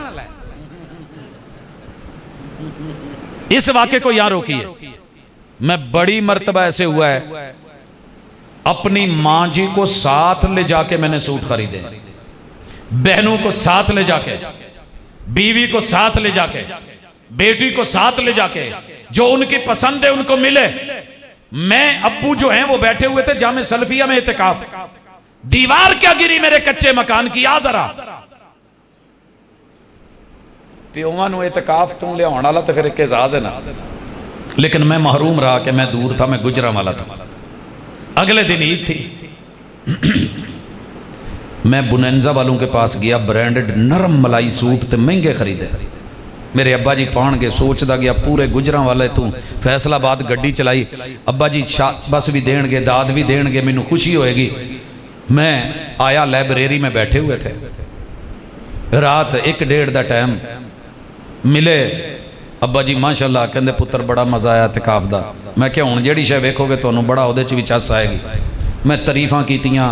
इस वाक्य को यहां रोकिए। मैं बड़ी मर्तबा ऐसे हुआ है, अपनी मां जी को साथ ले जाके मैंने सूट खरीदे, बहनों को साथ ले जाके, बीवी को साथ ले जाके, बेटी को साथ ले जाके, जो उनकी पसंद है उनको मिले। मैं अब्बू जो हैं वो बैठे हुए थे जामे सल्फिया में इत्तिकाफ, दीवार क्या गिरी मेरे कच्चे मकान की, आ जरा प्योवां नूं इत्तिकाफ तू लिया वाला तो फिर एक एजाज है ना। लेकिन मैं महरूम रहा कि मैं दूर था, मैं गुजरा वाला था। अगले दिन ईद थी, मैं बुनैंजा वालों के पास गया, ब्रांडेड नरम मलाई सूट ते महंगे खरीदे। मेरे अब्बा जी पान के सोचता गया पूरे गुजरा वाले तू फैसलाबाद गड्डी चलाई, अब्बा जी बस भी देंगे, दाद भी देंगे, मैनू खुशी होएगी। मैं आया, लाइब्रेरी में बैठे हुए थे, रात 1-1:30 का टाइम, मिले अब्बा जी माशाअल्लाह, कहते पुत्र बड़ा मज़ा आया इत्तिकाफ दा। मैं क्या हुण जिहड़ी शै वेखोगे तुहानूं बड़ा उहदे च भी चस आएगी। मैं तारीफां कीतियां,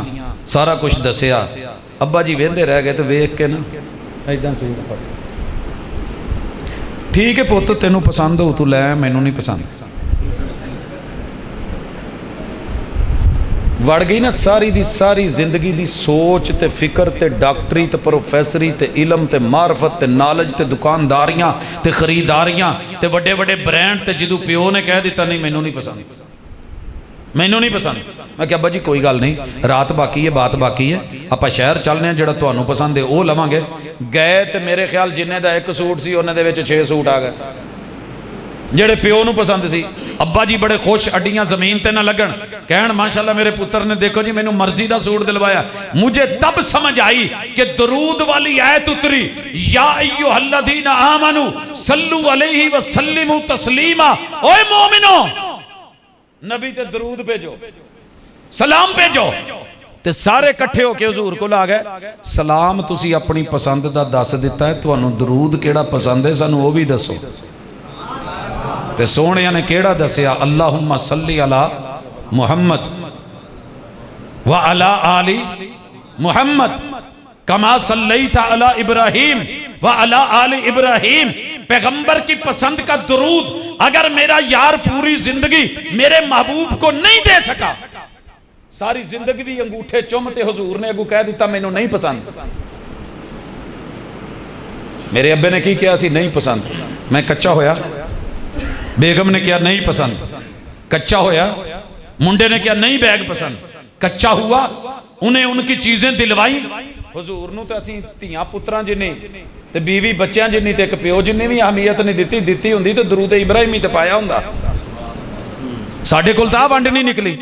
सारा कुछ दसिया। अब्बा जी वेंदे रह गए तो वेख के ना इदां सही ठीक है पुत्त, तेनों पसंद हो तू लै, मैनू नहीं पसंद। वड़ गई ना सारी दी सारी जिंदगी दी सोच ते फिक्र ते डॉक्टरी ते प्रोफैसरी ते इलम ते मार्फत ते नॉलेज ते दुकानदारियां ते खरीदारियां ते वड्डे वड्डे ब्रांड ते जदों प्यो ने कह दिता नहीं मैनू नहीं पसंद, मैनू नहीं पसंद, मैं क्या अब्बा जी कोई गल नहीं, रात बाकी है, बात बाकी है, आपां शहर चलने जिहड़ा तुहानू पसंद है वो लवांगे। गए तो मेरे ख्याल जिन्ने दा एक सूट सी उन्हें दे विच 6 सूट आ गए जेड़े प्यो नू पसंद सी। अब्बा जी बड़े खुश, अड्डियां जमीन ते ना लगन, कहन माशाल्लाह मेरे पुत्र ने देखो जी मैनू मर्जी दा सूट दिलवाया। मुझे तब समझ आई कि दरूद वाली आयत उतरी, या अय्युहल्लज़ीना आमनू सल्लू अलैहि व सल्लिमू तस्लीमा। ओए मोमिनो, नबी ते दरूद भेजो, सलाम भेजो। ते सारे इकट्ठे होके हुजूर कोल आ गए। सलाम तुसी अपनी पसंद दा दस दिता है, तुहानू दरूद केड़ा पसंद है सानू वो भी दसो। ते सोहणिया ने केड़ा दसिया, अल्लाहुम्मा सल्ली अला मुहम्मद व अला आली मुहम्मद कमा सल्लैता अला इब्राहीम व अला आली इब्राहीम। पैगंबर की पसंद का दुरूद अगर मेरा यार पूरी जिंदगी मेरे महबूब को नहीं दे सका, सारी जिंदगी भी अंगूठे चुमते हुजूर ने अगू कह दिता मैनू नहीं पसंद। मेरे अब्बे ने की किया सी नहीं पसंद, मैं कच्चा होया, बेगम ने क्या नहीं पसंद, कच्चा होया, मुंडे ने क्या नहीं बैग पसंद, कच्चा हुआ, उन्हें उनकी चीजें दिलवाई। हुजूर नूं ते असीं धीआं पुत्रां जिन्नी ते बीवी बच्चियां जिन्नी ते एक प्यो जिन्नी भी अहमियत नहीं दिती, दिती हुंदी ते दरूद इब्राहिमी ते पाया हुंदा। साडे कोल तां वंड नहीं निकली।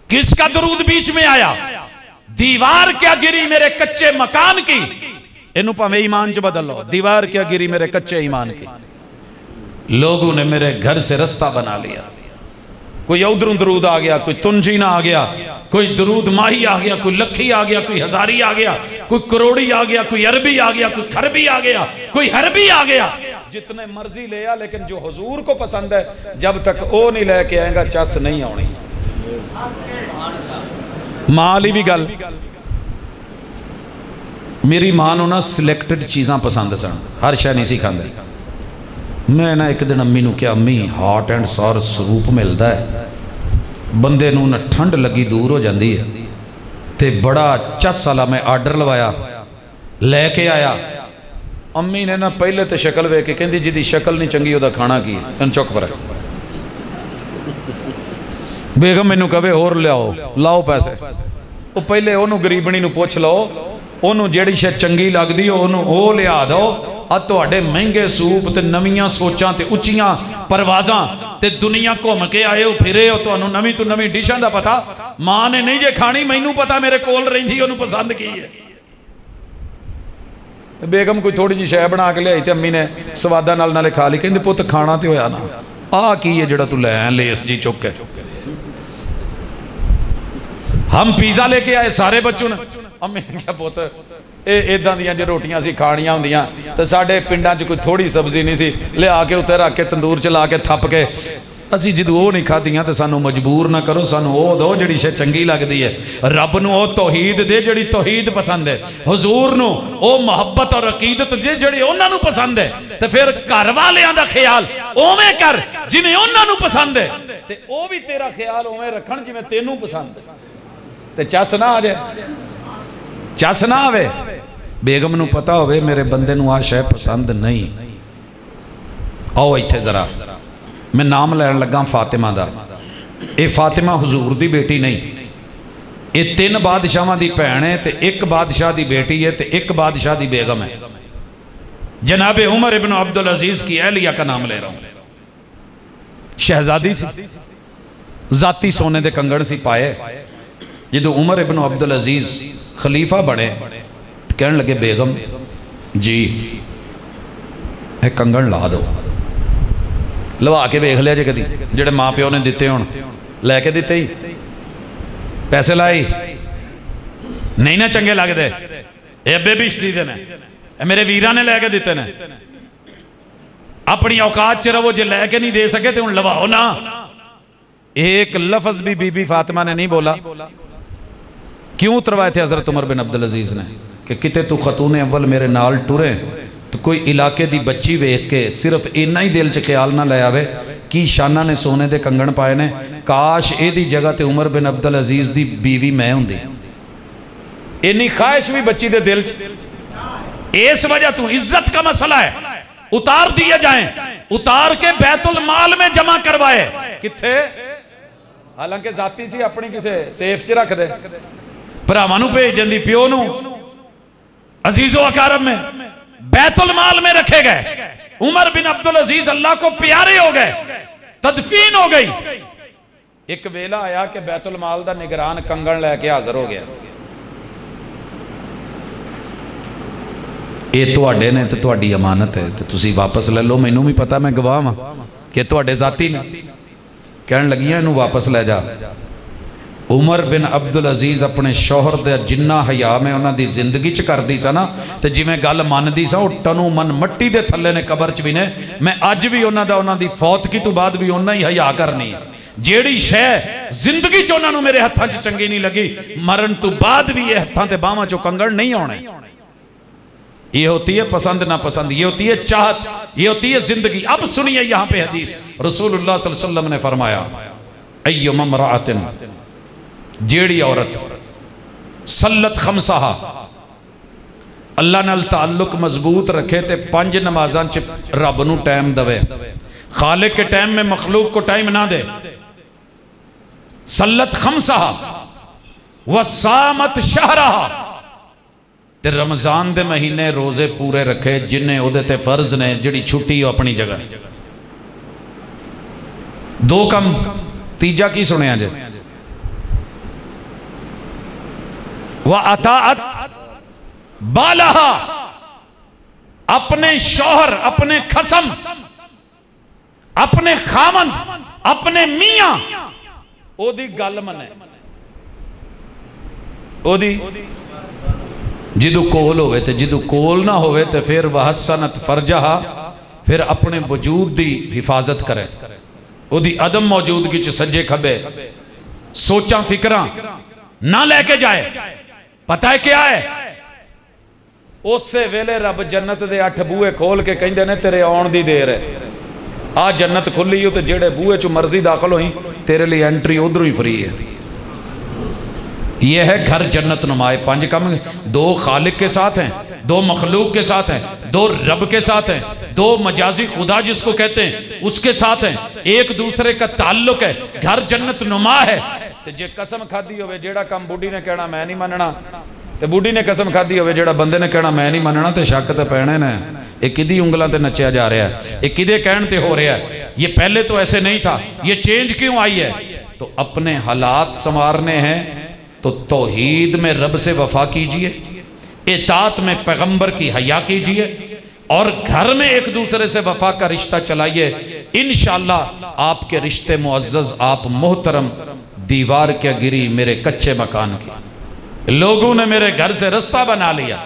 किसका दरूद बीच में आया? दीवार क्या गिरी मेरे कच्चे मकान की, इनू भावें ईमान च बदल लो, दीवार क्या गिरी मेरे कच्चे ईमान की। लोगों ने मेरे घर से रास्ता बना लिया, कोई उधरों दरूद आ गया, कोई तुंजीना आ गया, कोई दरूद माही आ गया, कोई लखी आ गया, कोई हजारी आ गया, कोई करोड़ी आ गया, कोई अरबी आ गया, कोई खरबी आ गया, कोई हरबी आ गया। जितने मर्जी ले आ, लेकिन जो हुजूर को पसंद है जब तक वो नहीं लेके आएगा चस नहीं आनी। मां वाली भी गल, मेरी मां नूं ना सिलेक्टेड चीज़ां पसंद सन, हर शय नहीं सी खांदे। मैं ना एक दिन अम्मी नूं कहा, अम्मी हॉट एंड सॉर सूप मिलता है, बंदे नूं ना ठंड लगी दूर हो जाती है, ते बड़ा चस वाला मैं आर्डर लवाया, लैके आया। अम्मी ने ना पहले तो शक्ल वेख के कहती जिहदी शक्ल नहीं चंगी उहदा खाना की है, चुक पर। बेगम मैनू कहे होर लियाओ, लाओ पैसे, वो पहले उन्होंने गरीबनी नूं पुछ लो, उन्होंने जिहड़ी शे चंगी लगदी उन्होंने वो लिया दो। तुहाडे महंगे सूप ते नवीं सोचां ते उच्चियां परवाज़ां ते दुनिया घूम के आए हो फिरे हो, तुहानू नवीं तो नवीं डिशां दा पता। मां ने नहीं जे खानी, मैनू पता, मेरे कोल रहिंदी उन्होंने पसंद की है। बेगम कोई थोड़ी जी शै बना के लियाई ते अम्मी ने स्वादा नाल नाले खा ली। कहंदे पुत्त खाना तो होया ना, आ की है जिहड़ा तू लै लेस जी चुक के। हम पिज़्ज़ा लेके आए सारे बच्चों ने। अम्मी ने कहा पुत्त इदां दियां जो रोटियां सी खानियां होंदियां ते साडे पिंडां च कोई थोड़ी सब्जी नहीं सी, लिया के उत्ते रख के तंदूर च ला के थप के असी जदों वो नहीं खादियां तो सानू मजबूर ना करो, सानू वो दो जिहड़ी शे चंगी लगदी है। रब नू वो तौहीद दे जिहड़ी तौहीद पसंद है, हुजूर नू वो मुहब्बत और अकीदत दे जिहड़ी उन्हां नू पसंद है। ते फिर घर वालियां दा ख्याल उवें कर जिवें उन्हां नू पसंद है, ते वो भी तेरा ख्याल उवें रखण जिवें तेनू पसंद है, ते चस ना आ जाए, चस ना आवे। बेगम नू पता होवे मेरे बंदे नू आ शै पसंद नहीं। आओ इत्थे जरा, मैं नाम लैन लगा फातिमा दा। ये फातिमा हुजूर दी बेटी नहीं, ये 3 बादशाहां दी भैन है, ते 1 बादशाह दी बेटी है, ते 1 बादशाह दी बेगम है। जनाबे उमर इब्न अब्दुल अजीज की अहलिया का नाम ले रहा हूं। शहजादी सी, जाती सोने दे कंगड़ सी पाए। जो उमर इब्न अब्दुल अजीज खलीफा बने, कहने लगे बेगम जी एक कंगन ला दो, लवा के वेख लिया जे कदी जेडे माँ प्यो ने दिते होण, लैके दिते ही पैसे लाई नहीं ना चंगे लगते, एबे भी इसदी दे ने मेरे वीरा ने लैके दिते ने। अपनी औकात च रवो, जे लैके नहीं दे सके तो हुण लवाओ ना। एक लफज भी बीबी फातिमा ने नहीं बोला। क्यों उतरवाए थे हजरत उमर बिन अब्दुल अजीज ने? कि किते तू खतूने अव्वल मेरे नाल टुरे तो कोई इलाके की बच्ची वेख के सिर्फ इन्ना ही दिल च ख्याल ना ले आवे कि शाना ने सोने के कंगण पाए ने, काश एदी जगह ते उमर बिन अब्दुल अजीज दी बीवी मैं हुंदी। इन्नी ख्वाहिश भी बच्ची दे दिल च। इस वजह तू इज्जत का मसला है, उतार दिए जाएं, उतार के बैतुल माल में जमा करवाए। किथे हालांकि जाती सी अपनी किसे सेफ च रख दे, भरावां नूं भेज देंदी, प्यो नूं अजीजो अकारब में, बैतुल माल में रखे गए। उमर बिन अब्दुल अजीज अल्लाह को प्यारे हो गए, तदफीन हो गई। एक वेला आया कि बैतुल माल दा निगरान कंगण लैके हाजिर हो गया। ये तुहाडे ने ते तुहाडी अमानत है ते तुसी वापस ले लो, मैनू भी पता मैं गवाह हां कि तुहाडे जाती ने। कहन लगियां इनू वापस ले जा। उमर बिन अब्दुल अजीज अपने शौहर दे जिन्ना हया में उन्हां दी जिंदगी च करदी सा ना, ते जिवें गल मनदी सा, वो तनु मन मट्टी दे थल्ले ने, कबर च भी ने। मैं अज भी उन्हां दा उन्हां दी फौतगी तो बाद भी उन्ना ही हया करनी है। जेड़ी शै जिंदगी च उन्हां नूं मेरे हत्थां च चंगी नहीं लगी, मरण तो बाद भी ये हत्थां ते बाहां चों कंगण नहीं आउणे। ये होती है पसंद ना पसंद, ये होती है चाहत, ये होती है जिंदगी। अब सुनिए यहां पे हदीस, रसूलुल्लाह सल्लल्लाहु अलैहि वसल्लम ने फरमाया, अय्युम इम्राअतिन, जेड़ी औरत सल्लत खमसाहा, अल्लाह नाल ताल्लुक मजबूत रखे ते 5 नमाजां च रब नूं टाइम दवे, खालिक के टाइम में मखलूक को टाइम ना दे। सल्लत खमसाहा व सामत शहरहा, ते रमजान दे महीने रोजे पूरे रखे जिन्हें ओदे ते फर्ज ने, जिहड़ी छुट्टी हो अपनी जगह। 2 कम, तीजा की सुनिया जे, व अताअत बालहा, अपने शौहर, अपने खसम, अपने खामन, अपने मियां ओदी गल मने, ओदी जिदू कोल होवे ते जिदू कोल ना होवे ते फिर वहसनत फरजहा, फिर अपने वजूद दी हिफाजत करे, ओदी अदम मौजूदगी च सज्जे खबे सोचा फिक्रां ना लेके जाए। पता है क्या है, उस वेले रब जन्नत दे 8 बूहे खोल के कहंदे ने तेरे आउण दी देर है, आ जन्नत खुली हो तो जेड़े बूहे चो मर्जी दाखिल होई तेरे लिए एंट्री उधरों ही फ्री है। यह है घर जन्नत नुमाए। 5 कम, 2 खालिक के साथ हैं, 2 मखलूक के साथ हैं, 2 रब के साथ हैं, 2 मजाजी खुदा जिसको कहते हैं उसके साथ हैं, एक दूसरे का ताल्लुक है, घर जन्नत नुमा है। ते जे कसम खादी होवे जेड़ा काम बुढ़ी ने कहना मैं नहीं मनना, ते बुढ़ी ने कसम खादी होवे जेड़ा बंदे ने कहना मैं नहीं मनना, ते शक ते पैणे ने। ये किदी उंगलां ते नचिया जा रहा है, ये किदे कहण ते हो रहा है, ये पहले तो ऐसे नहीं था, ये चेंज क्यों आई है? तो अपने हालात संवारने हैं तो तौहीद में रब से वफा कीजिए, इताअत में पैगंबर की हया कीजिए, और घर में एक दूसरे से वफा का रिश्ता चलाइए। इंशाअल्लाह आपके रिश्ते मुअज़्ज़ज़, आप मोहतरम। दीवार क्या गिरी मेरे कच्चे मकान की, लोगों ने मेरे घर से रास्ता बना लिया।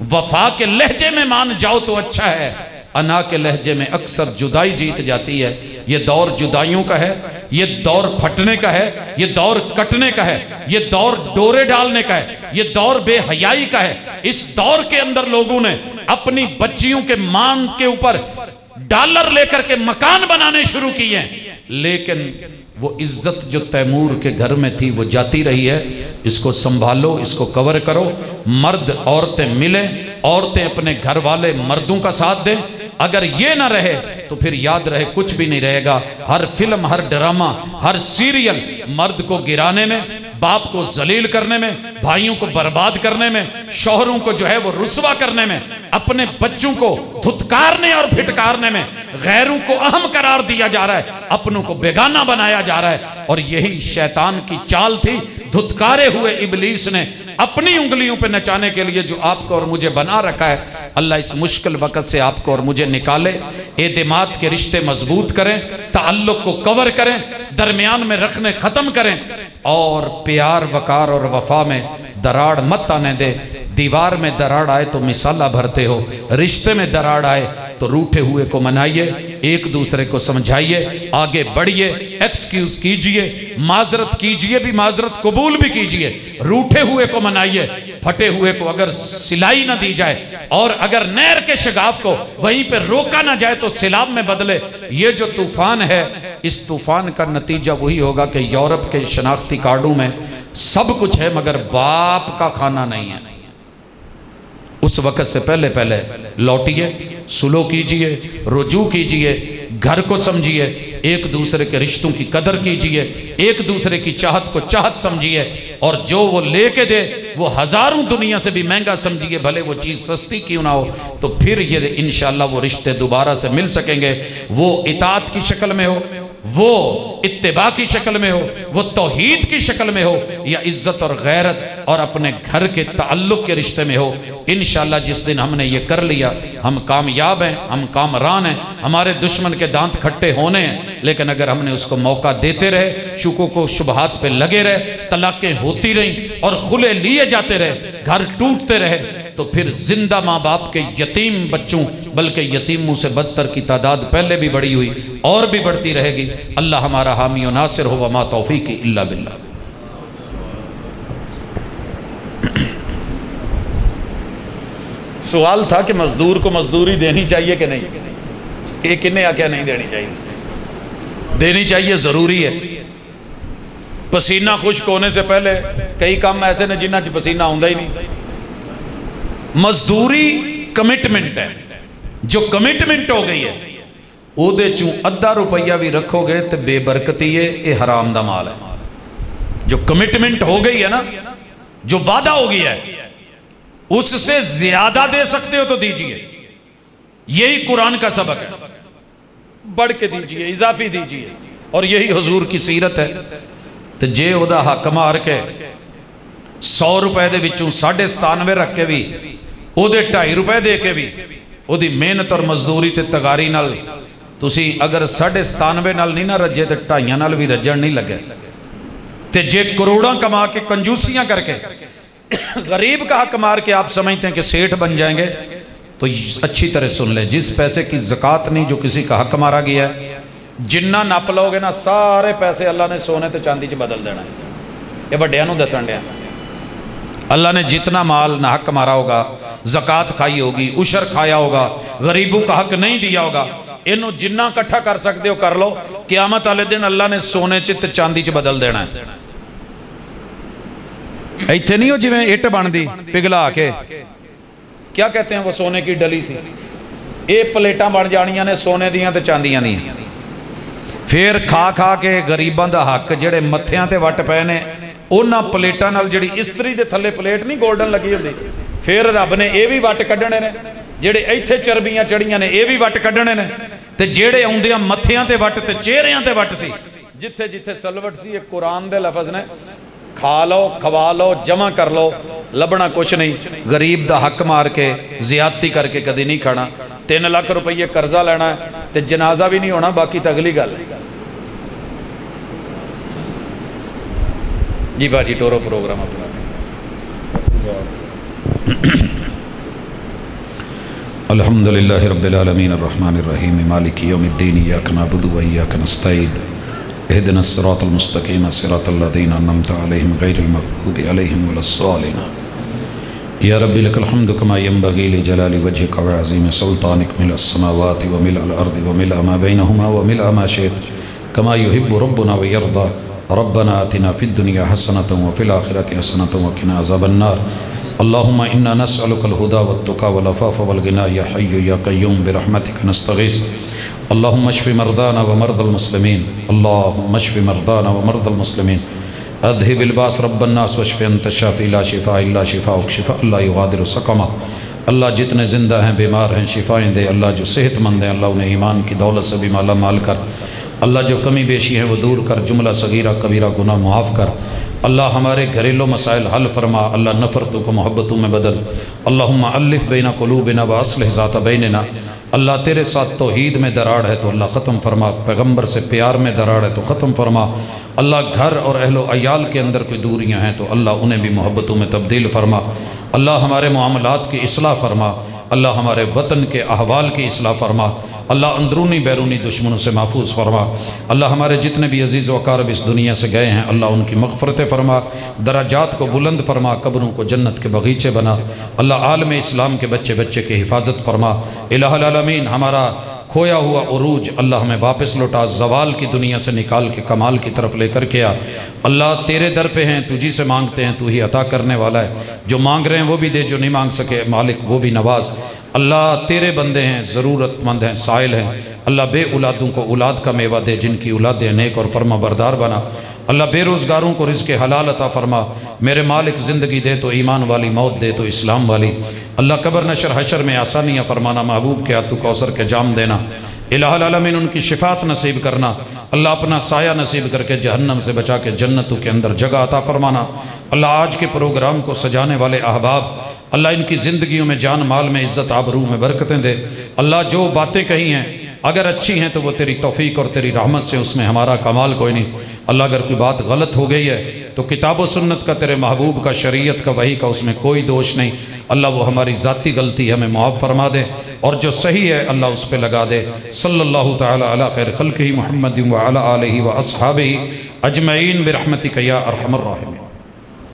वफा के लहजे में मान जाओ तो अच्छा है, अना के लहजे में अक्सर जुदाई जीत जाती है। ये दौर जुदाइयों का है, ये दौर फटने का है, ये दौर कटने का है, ये दौर डोरे डालने का है, ये दौर बेहयाई का है। इस दौर के अंदर लोगों ने अपनी बच्चियों के मांग के ऊपर डॉलर लेकर के मकान बनाने शुरू किए, लेकिन वो इज्जत जो तैमूर के घर में थी वो जाती रही है। इसको संभालो, इसको कवर करो। मर्द औरतें मिले, औरतें अपने घर वाले मर्दों का साथ दें। अगर ये ना रहे तो फिर याद रहे कुछ भी नहीं रहेगा। हर फिल्म, हर ड्रामा, हर सीरियल मर्द को गिराने में, बाप को जलील करने में, भाइयों को बर्बाद करने में, शौहरों को जो है वो रुस्वा करने में, अपने बच्चों को धुतकारने और फिटकारने में, गैरों को अहम करार दिया जा रहा है, अपनों को बेगाना बनाया जा रहा है। और यही शैतान की चाल थी। धुतकारे हुए इबलीस ने अपनी उंगलियों पे नचाने के लिए जो आपको और मुझे बना रखा है, अल्लाह इस मुश्किल वक़्त से आपको और मुझे निकाले। एतमाद के रिश्ते मजबूत करें, ताल्लुक को कवर करें, दरमियान में रखने ख़त्म करें, और प्यार, वकार और वफा में दरार मत आने दे। दीवार में दरार आए तो मिसाला भरते हो, रिश्ते में दरार आए तो रूठे हुए को मनाइए, एक दूसरे को समझाइए, आगे बढ़िए, एक्सक्यूज कीजिए, माजरत कीजिए, भी माजरत कबूल भी कीजिए। रूठे हुए को मनाइए, फटे हुए को अगर सिलाई ना दी जाए और अगर नहर के शगाफ को वहीं पर रोका ना जाए तो सैलाब में बदले। ये जो तूफान है, इस तूफान का नतीजा वही होगा कि यूरोप के शनाख्ती कार्डों में सब कुछ है मगर बाप का खाना नहीं है। उस वक्त से पहले पहले लौटिए, सुलो कीजिए, रुजू कीजिए, घर को समझिए, एक दूसरे के रिश्तों की कदर कीजिए, एक दूसरे की चाहत को चाहत समझिए, और जो वो लेके दे वो हजारों दुनिया से भी महंगा समझिए, भले वो चीज़ सस्ती क्यों ना हो। तो फिर ये इंशाल्लाह वो रिश्ते दोबारा से मिल सकेंगे। वो इताअत की शक्ल में हो, वो इत्तिबा की शक्ल में हो, वो तौहीद की शक्ल में हो, या इज्जत और गैरत और अपने घर के ताल्लुक के रिश्ते में हो। इंशाअल्लाह जिस दिन हमने ये कर लिया हम कामयाब हैं, हम कामरान हैं। हमारे दुश्मन के दांत खट्टे होने हैं, लेकिन अगर हमने उसको मौका देते रहे, शुकों को शुबहात पे लगे रहे, तलाक़ें होती रहीं और खुले लिए जाते रहे, घर टूटते रहे, तो फिर जिंदा माँ बाप के यतीम बच्चों, बल्कि यतीमों से बदतर की तादाद पहले भी बढ़ी हुई और भी बढ़ती रहेगी। अल्लाह हमारा हामी और नासिर हो, वमा तौफीक इल्ला बिल्लाह। सवाल था कि मजदूर को मजदूरी देनी चाहिए कि नहीं। एक किन्ने आख्या नहीं देनी चाहिए, देनी चाहिए, ज़रूरी है। पसीना खुश्क होने से पहले कई काम ऐसे ने जिन्हां च पसीना आउंदा ही नहीं। मजदूरी कमिटमेंट है, जो कमिटमेंट हो गई है उहदे चों अद्धा रुपया भी रखोगे तो बेबरकती है, ये हराम दा माल है। जो कमिटमेंट हो गई है ना, जो वादा हो गया है, उससे ज्यादा दे सकते हो तो दीजिए। यही कुरान का सबक है, बढ़ के दीजिए, इजाफी दीजिए, और यही हुजूर की सीरत है। तो जे ओदा हक मार के 100 रुपए दे विचों 97.5 रख के भी, ओदे 2.5 रुपए दे के भी, ओदी मेहनत और मजदूरी ते तगारी नाल तुसी अगर 97.5 नाल नहीं ना रजे तो 2.5 नाल भी रजन नहीं लगे। ते जे करोड़ां कमा के कंजूसियां करके गरीब का हक मार के आप समझते हैं कि सेठ बन जाएंगे, तो अच्छी तरह सुन ले, जिस पैसे की ज़कात नहीं, जो किसी का हक मारा गया है, जिन्ना नप लोगे ना सारे पैसे अल्लाह ने सोने ते चांदी च बदल देना है। ये वड्डियां नूं दसन दिया, अल्लाह ने जितना माल ना हक मारा होगा, ज़कात खाई होगी, उशर खाया होगा, गरीबों का हक नहीं दिया होगा, इनू जिन्ना इकट्ठा कर सकते हो कर लो। क़यामत वाले दिन अल्लाह ने सोने च ते चांदी च बदल देना है। इत्थे नहीं हो जिवें इट बनती पिघला के, क्या कहते हैं वो सोने की डली सी, ये प्लेटां बन जानियां ने सोने दियां ते चांदियां दियां। फिर खा खा के गरीबां दा हक जेड़े मत्थियां ते वट पए ने, उन्हां प्लेटां नाल जिहड़ी इस्त्री दे थल्ले प्लेट नहीं गोल्डन लगी हुंदी, फिर रब ने ये भी वट कड्ढने ने, जेड़े इत्थे चरबियां चढ़ियां ने ये भी वट कड्ढने ने, ते जेड़े आउंदियां मत्थियां ते वट ते चेहरियां ते वट सी, जिथे जिथे सलवट सी, ये कुरान दे लफज ने। खा लो, खवा लो, जमा कर लो, लभना कुछ नहीं। गरीब दा हक मार के ज्यादती करके कभी नहीं खाना। 3 लाख रुपये कर्जा लेना है तो जनाजा भी नहीं होना, बाकी तो अगली गल है जी। भाजी टोरो प्रोग्राम अपना। अल्हम्दुलिल्लाहि रब्बिल आलमीन अर्रहमानिर रहीम मालिकि यौमिद्दीन इय्याका नअबुदु व इय्याका नस्तईन इहदिनस सिरातल मुस्तकीम सिरातल लज़ीना अन्अमता अलैहिम गैरिल मग़ज़ूबि अलैहिम वलस्सालिन। या रब्बी लकल हम्दु कमा यंबग़ी लिजलालि वजहिका व अज़ीमि सुल्तानिक मिलअस समावाति व मिलअल अर्दि व मिलअ मा बैनहुमा व मिलअ मा शि'त कमा युहिब्बु रब्बुना व यर्दा। रब्बना आतिना फिद दुनिया हसनतन व फिल आखिरति हसनतन व क़िना अज़ाबन नार। अल्लाहुम्मा इन्ना नस्अलुकल हुदा वत्तुका वल अफ़ाफ़ वल गिना या हय्यु या क़य्यूम बिरहमतिका नस्तगीस। अल्लाहुम्मा अश्फ़ि मरदाना व मरदल मुस्लिमीन, अल्लाहुम्मा अश्फ़ि मरदाना व मरदल मुस्लिमीन, अज़हिबिल बास रब्बन नास वश्फ़ि अंत शाफ़ी ला शिफ़ा इल्ला शिफ़ाउक शिफ़ा ला युग़ादिरु सक़मा। अल्लाह जितने ज़िंदा हैं बीमार हैं शिफ़ाएँ दे। अल्लाह जो सेहतमंद हैं अल्लाह उन्हें ईमान की दौलत से भी माला माल कर। अल्लाह जो कमी बेशी है वो दूर कर, जुमला सगीरा कबीरा गुनाह मुआफ़ कर। अल्लाह हमारे घरेलू मसाइल हल फरमा। अल्लाह नफ़रतों को मोहब्बतों में बदल। अल्लाहुम्मा अल्लिफ़ बैना क़ुलूबिना व अस्लिह ज़ाता बैनिना। अल्लाह तेरे साथ तौहीद में दराड़ है तो अल्लाह ख़त्म फरमा, पैगम्बर से प्यार में दराड़ है तो ख़त्म फरमा। अल्लाह घर और अहलो अयाल के अंदर कोई दूरियां हैं तो अल्लाह उन्हें भी मोहब्बतों में तब्दील फरमा। अल्लाह हमारे मामलात की इस्लाह फरमा। अल्लाह हमारे वतन के अहवाल की इस्लाह फरमा, अल्लाह अंदरूनी बैरूनी दुश्मनों से महफूज फरमा। अल्लाह हमारे जितने भी अजीज़ व अकारब इस दुनिया से गए हैं अल्लाह उनकी मग़फ़रत फरमा, दराजात को बुलंद फरमा, कब्रों को जन्नत के बगीचे बना। अल्लाह आलम इस्लाम के बच्चे बच्चे की हिफाजत फरमा। इलाहुल आलमीन हमारा खोया हुआ उरूज अल्लाह हमें वापस लौटा, जवाल की दुनिया से निकाल के कमाल की तरफ लेकर के आ। अल्लाह तेरे दर पे हैं, तुझी से मांगते हैं, तू ही अता करने वाला है। जो मांग रहे हैं वो भी दे, जो नहीं मांग सके मालिक वो भी नवाज। अल्लाह तेरे बंदे हैं, ज़रूरतमंद हैं, साइल हैं। अल्लाह बे औलादों को औलाद का मेवा दे, जिनकी औलादें नेक और फरमा बरदार बना। अल्लाह बेरोज़गारों को रिज़्क़ हलाल अता फरमा। मेरे मालिक ज़िंदगी दे तो ईमान वाली, मौत दे तो इस्लाम वाली। अल्लाह कब्र नशर हशर में आसानियाँ फरमाना, महबूब के हाथों कौसर के जाम देना। इलाहुल आलमीन उनकी शिफात नसीब करना। अल्लाह अपना साया नसीब करके जहन्नम से बचा के जन्नतों के अंदर जगह अता फरमाना। अल्लाह आज के प्रोग्राम को सजाने वाले अहबाब अल्लाह इनकी ज़िंदगियों में जान माल में इज़्ज़त आबरू में बरकतें दे। अल्लाह जो बातें कही हैं अगर अच्छी हैं तो वो तेरी तौफीक और तेरी रहमत से, उसमें हमारा कमाल कोई नहीं। अल्लाह अगर कोई बात गलत हो गई है तो किताब व सुन्नत का, तेरे महबूब का, शरीयत का, वही का, उसमें कोई दोष नहीं। अल्लाह वो हमारी ज़ाती गलती हमें मुआफ़ फरमा दे और जो सही है अल्लाह उस पर लगा दे। सल्लल्लाहु तआला अला खैर खल्क़िही मुहम्मदिन व अला आलिही व अस्हाबिही अजमईन बिरहमतिका या अरहमर राहिमीन।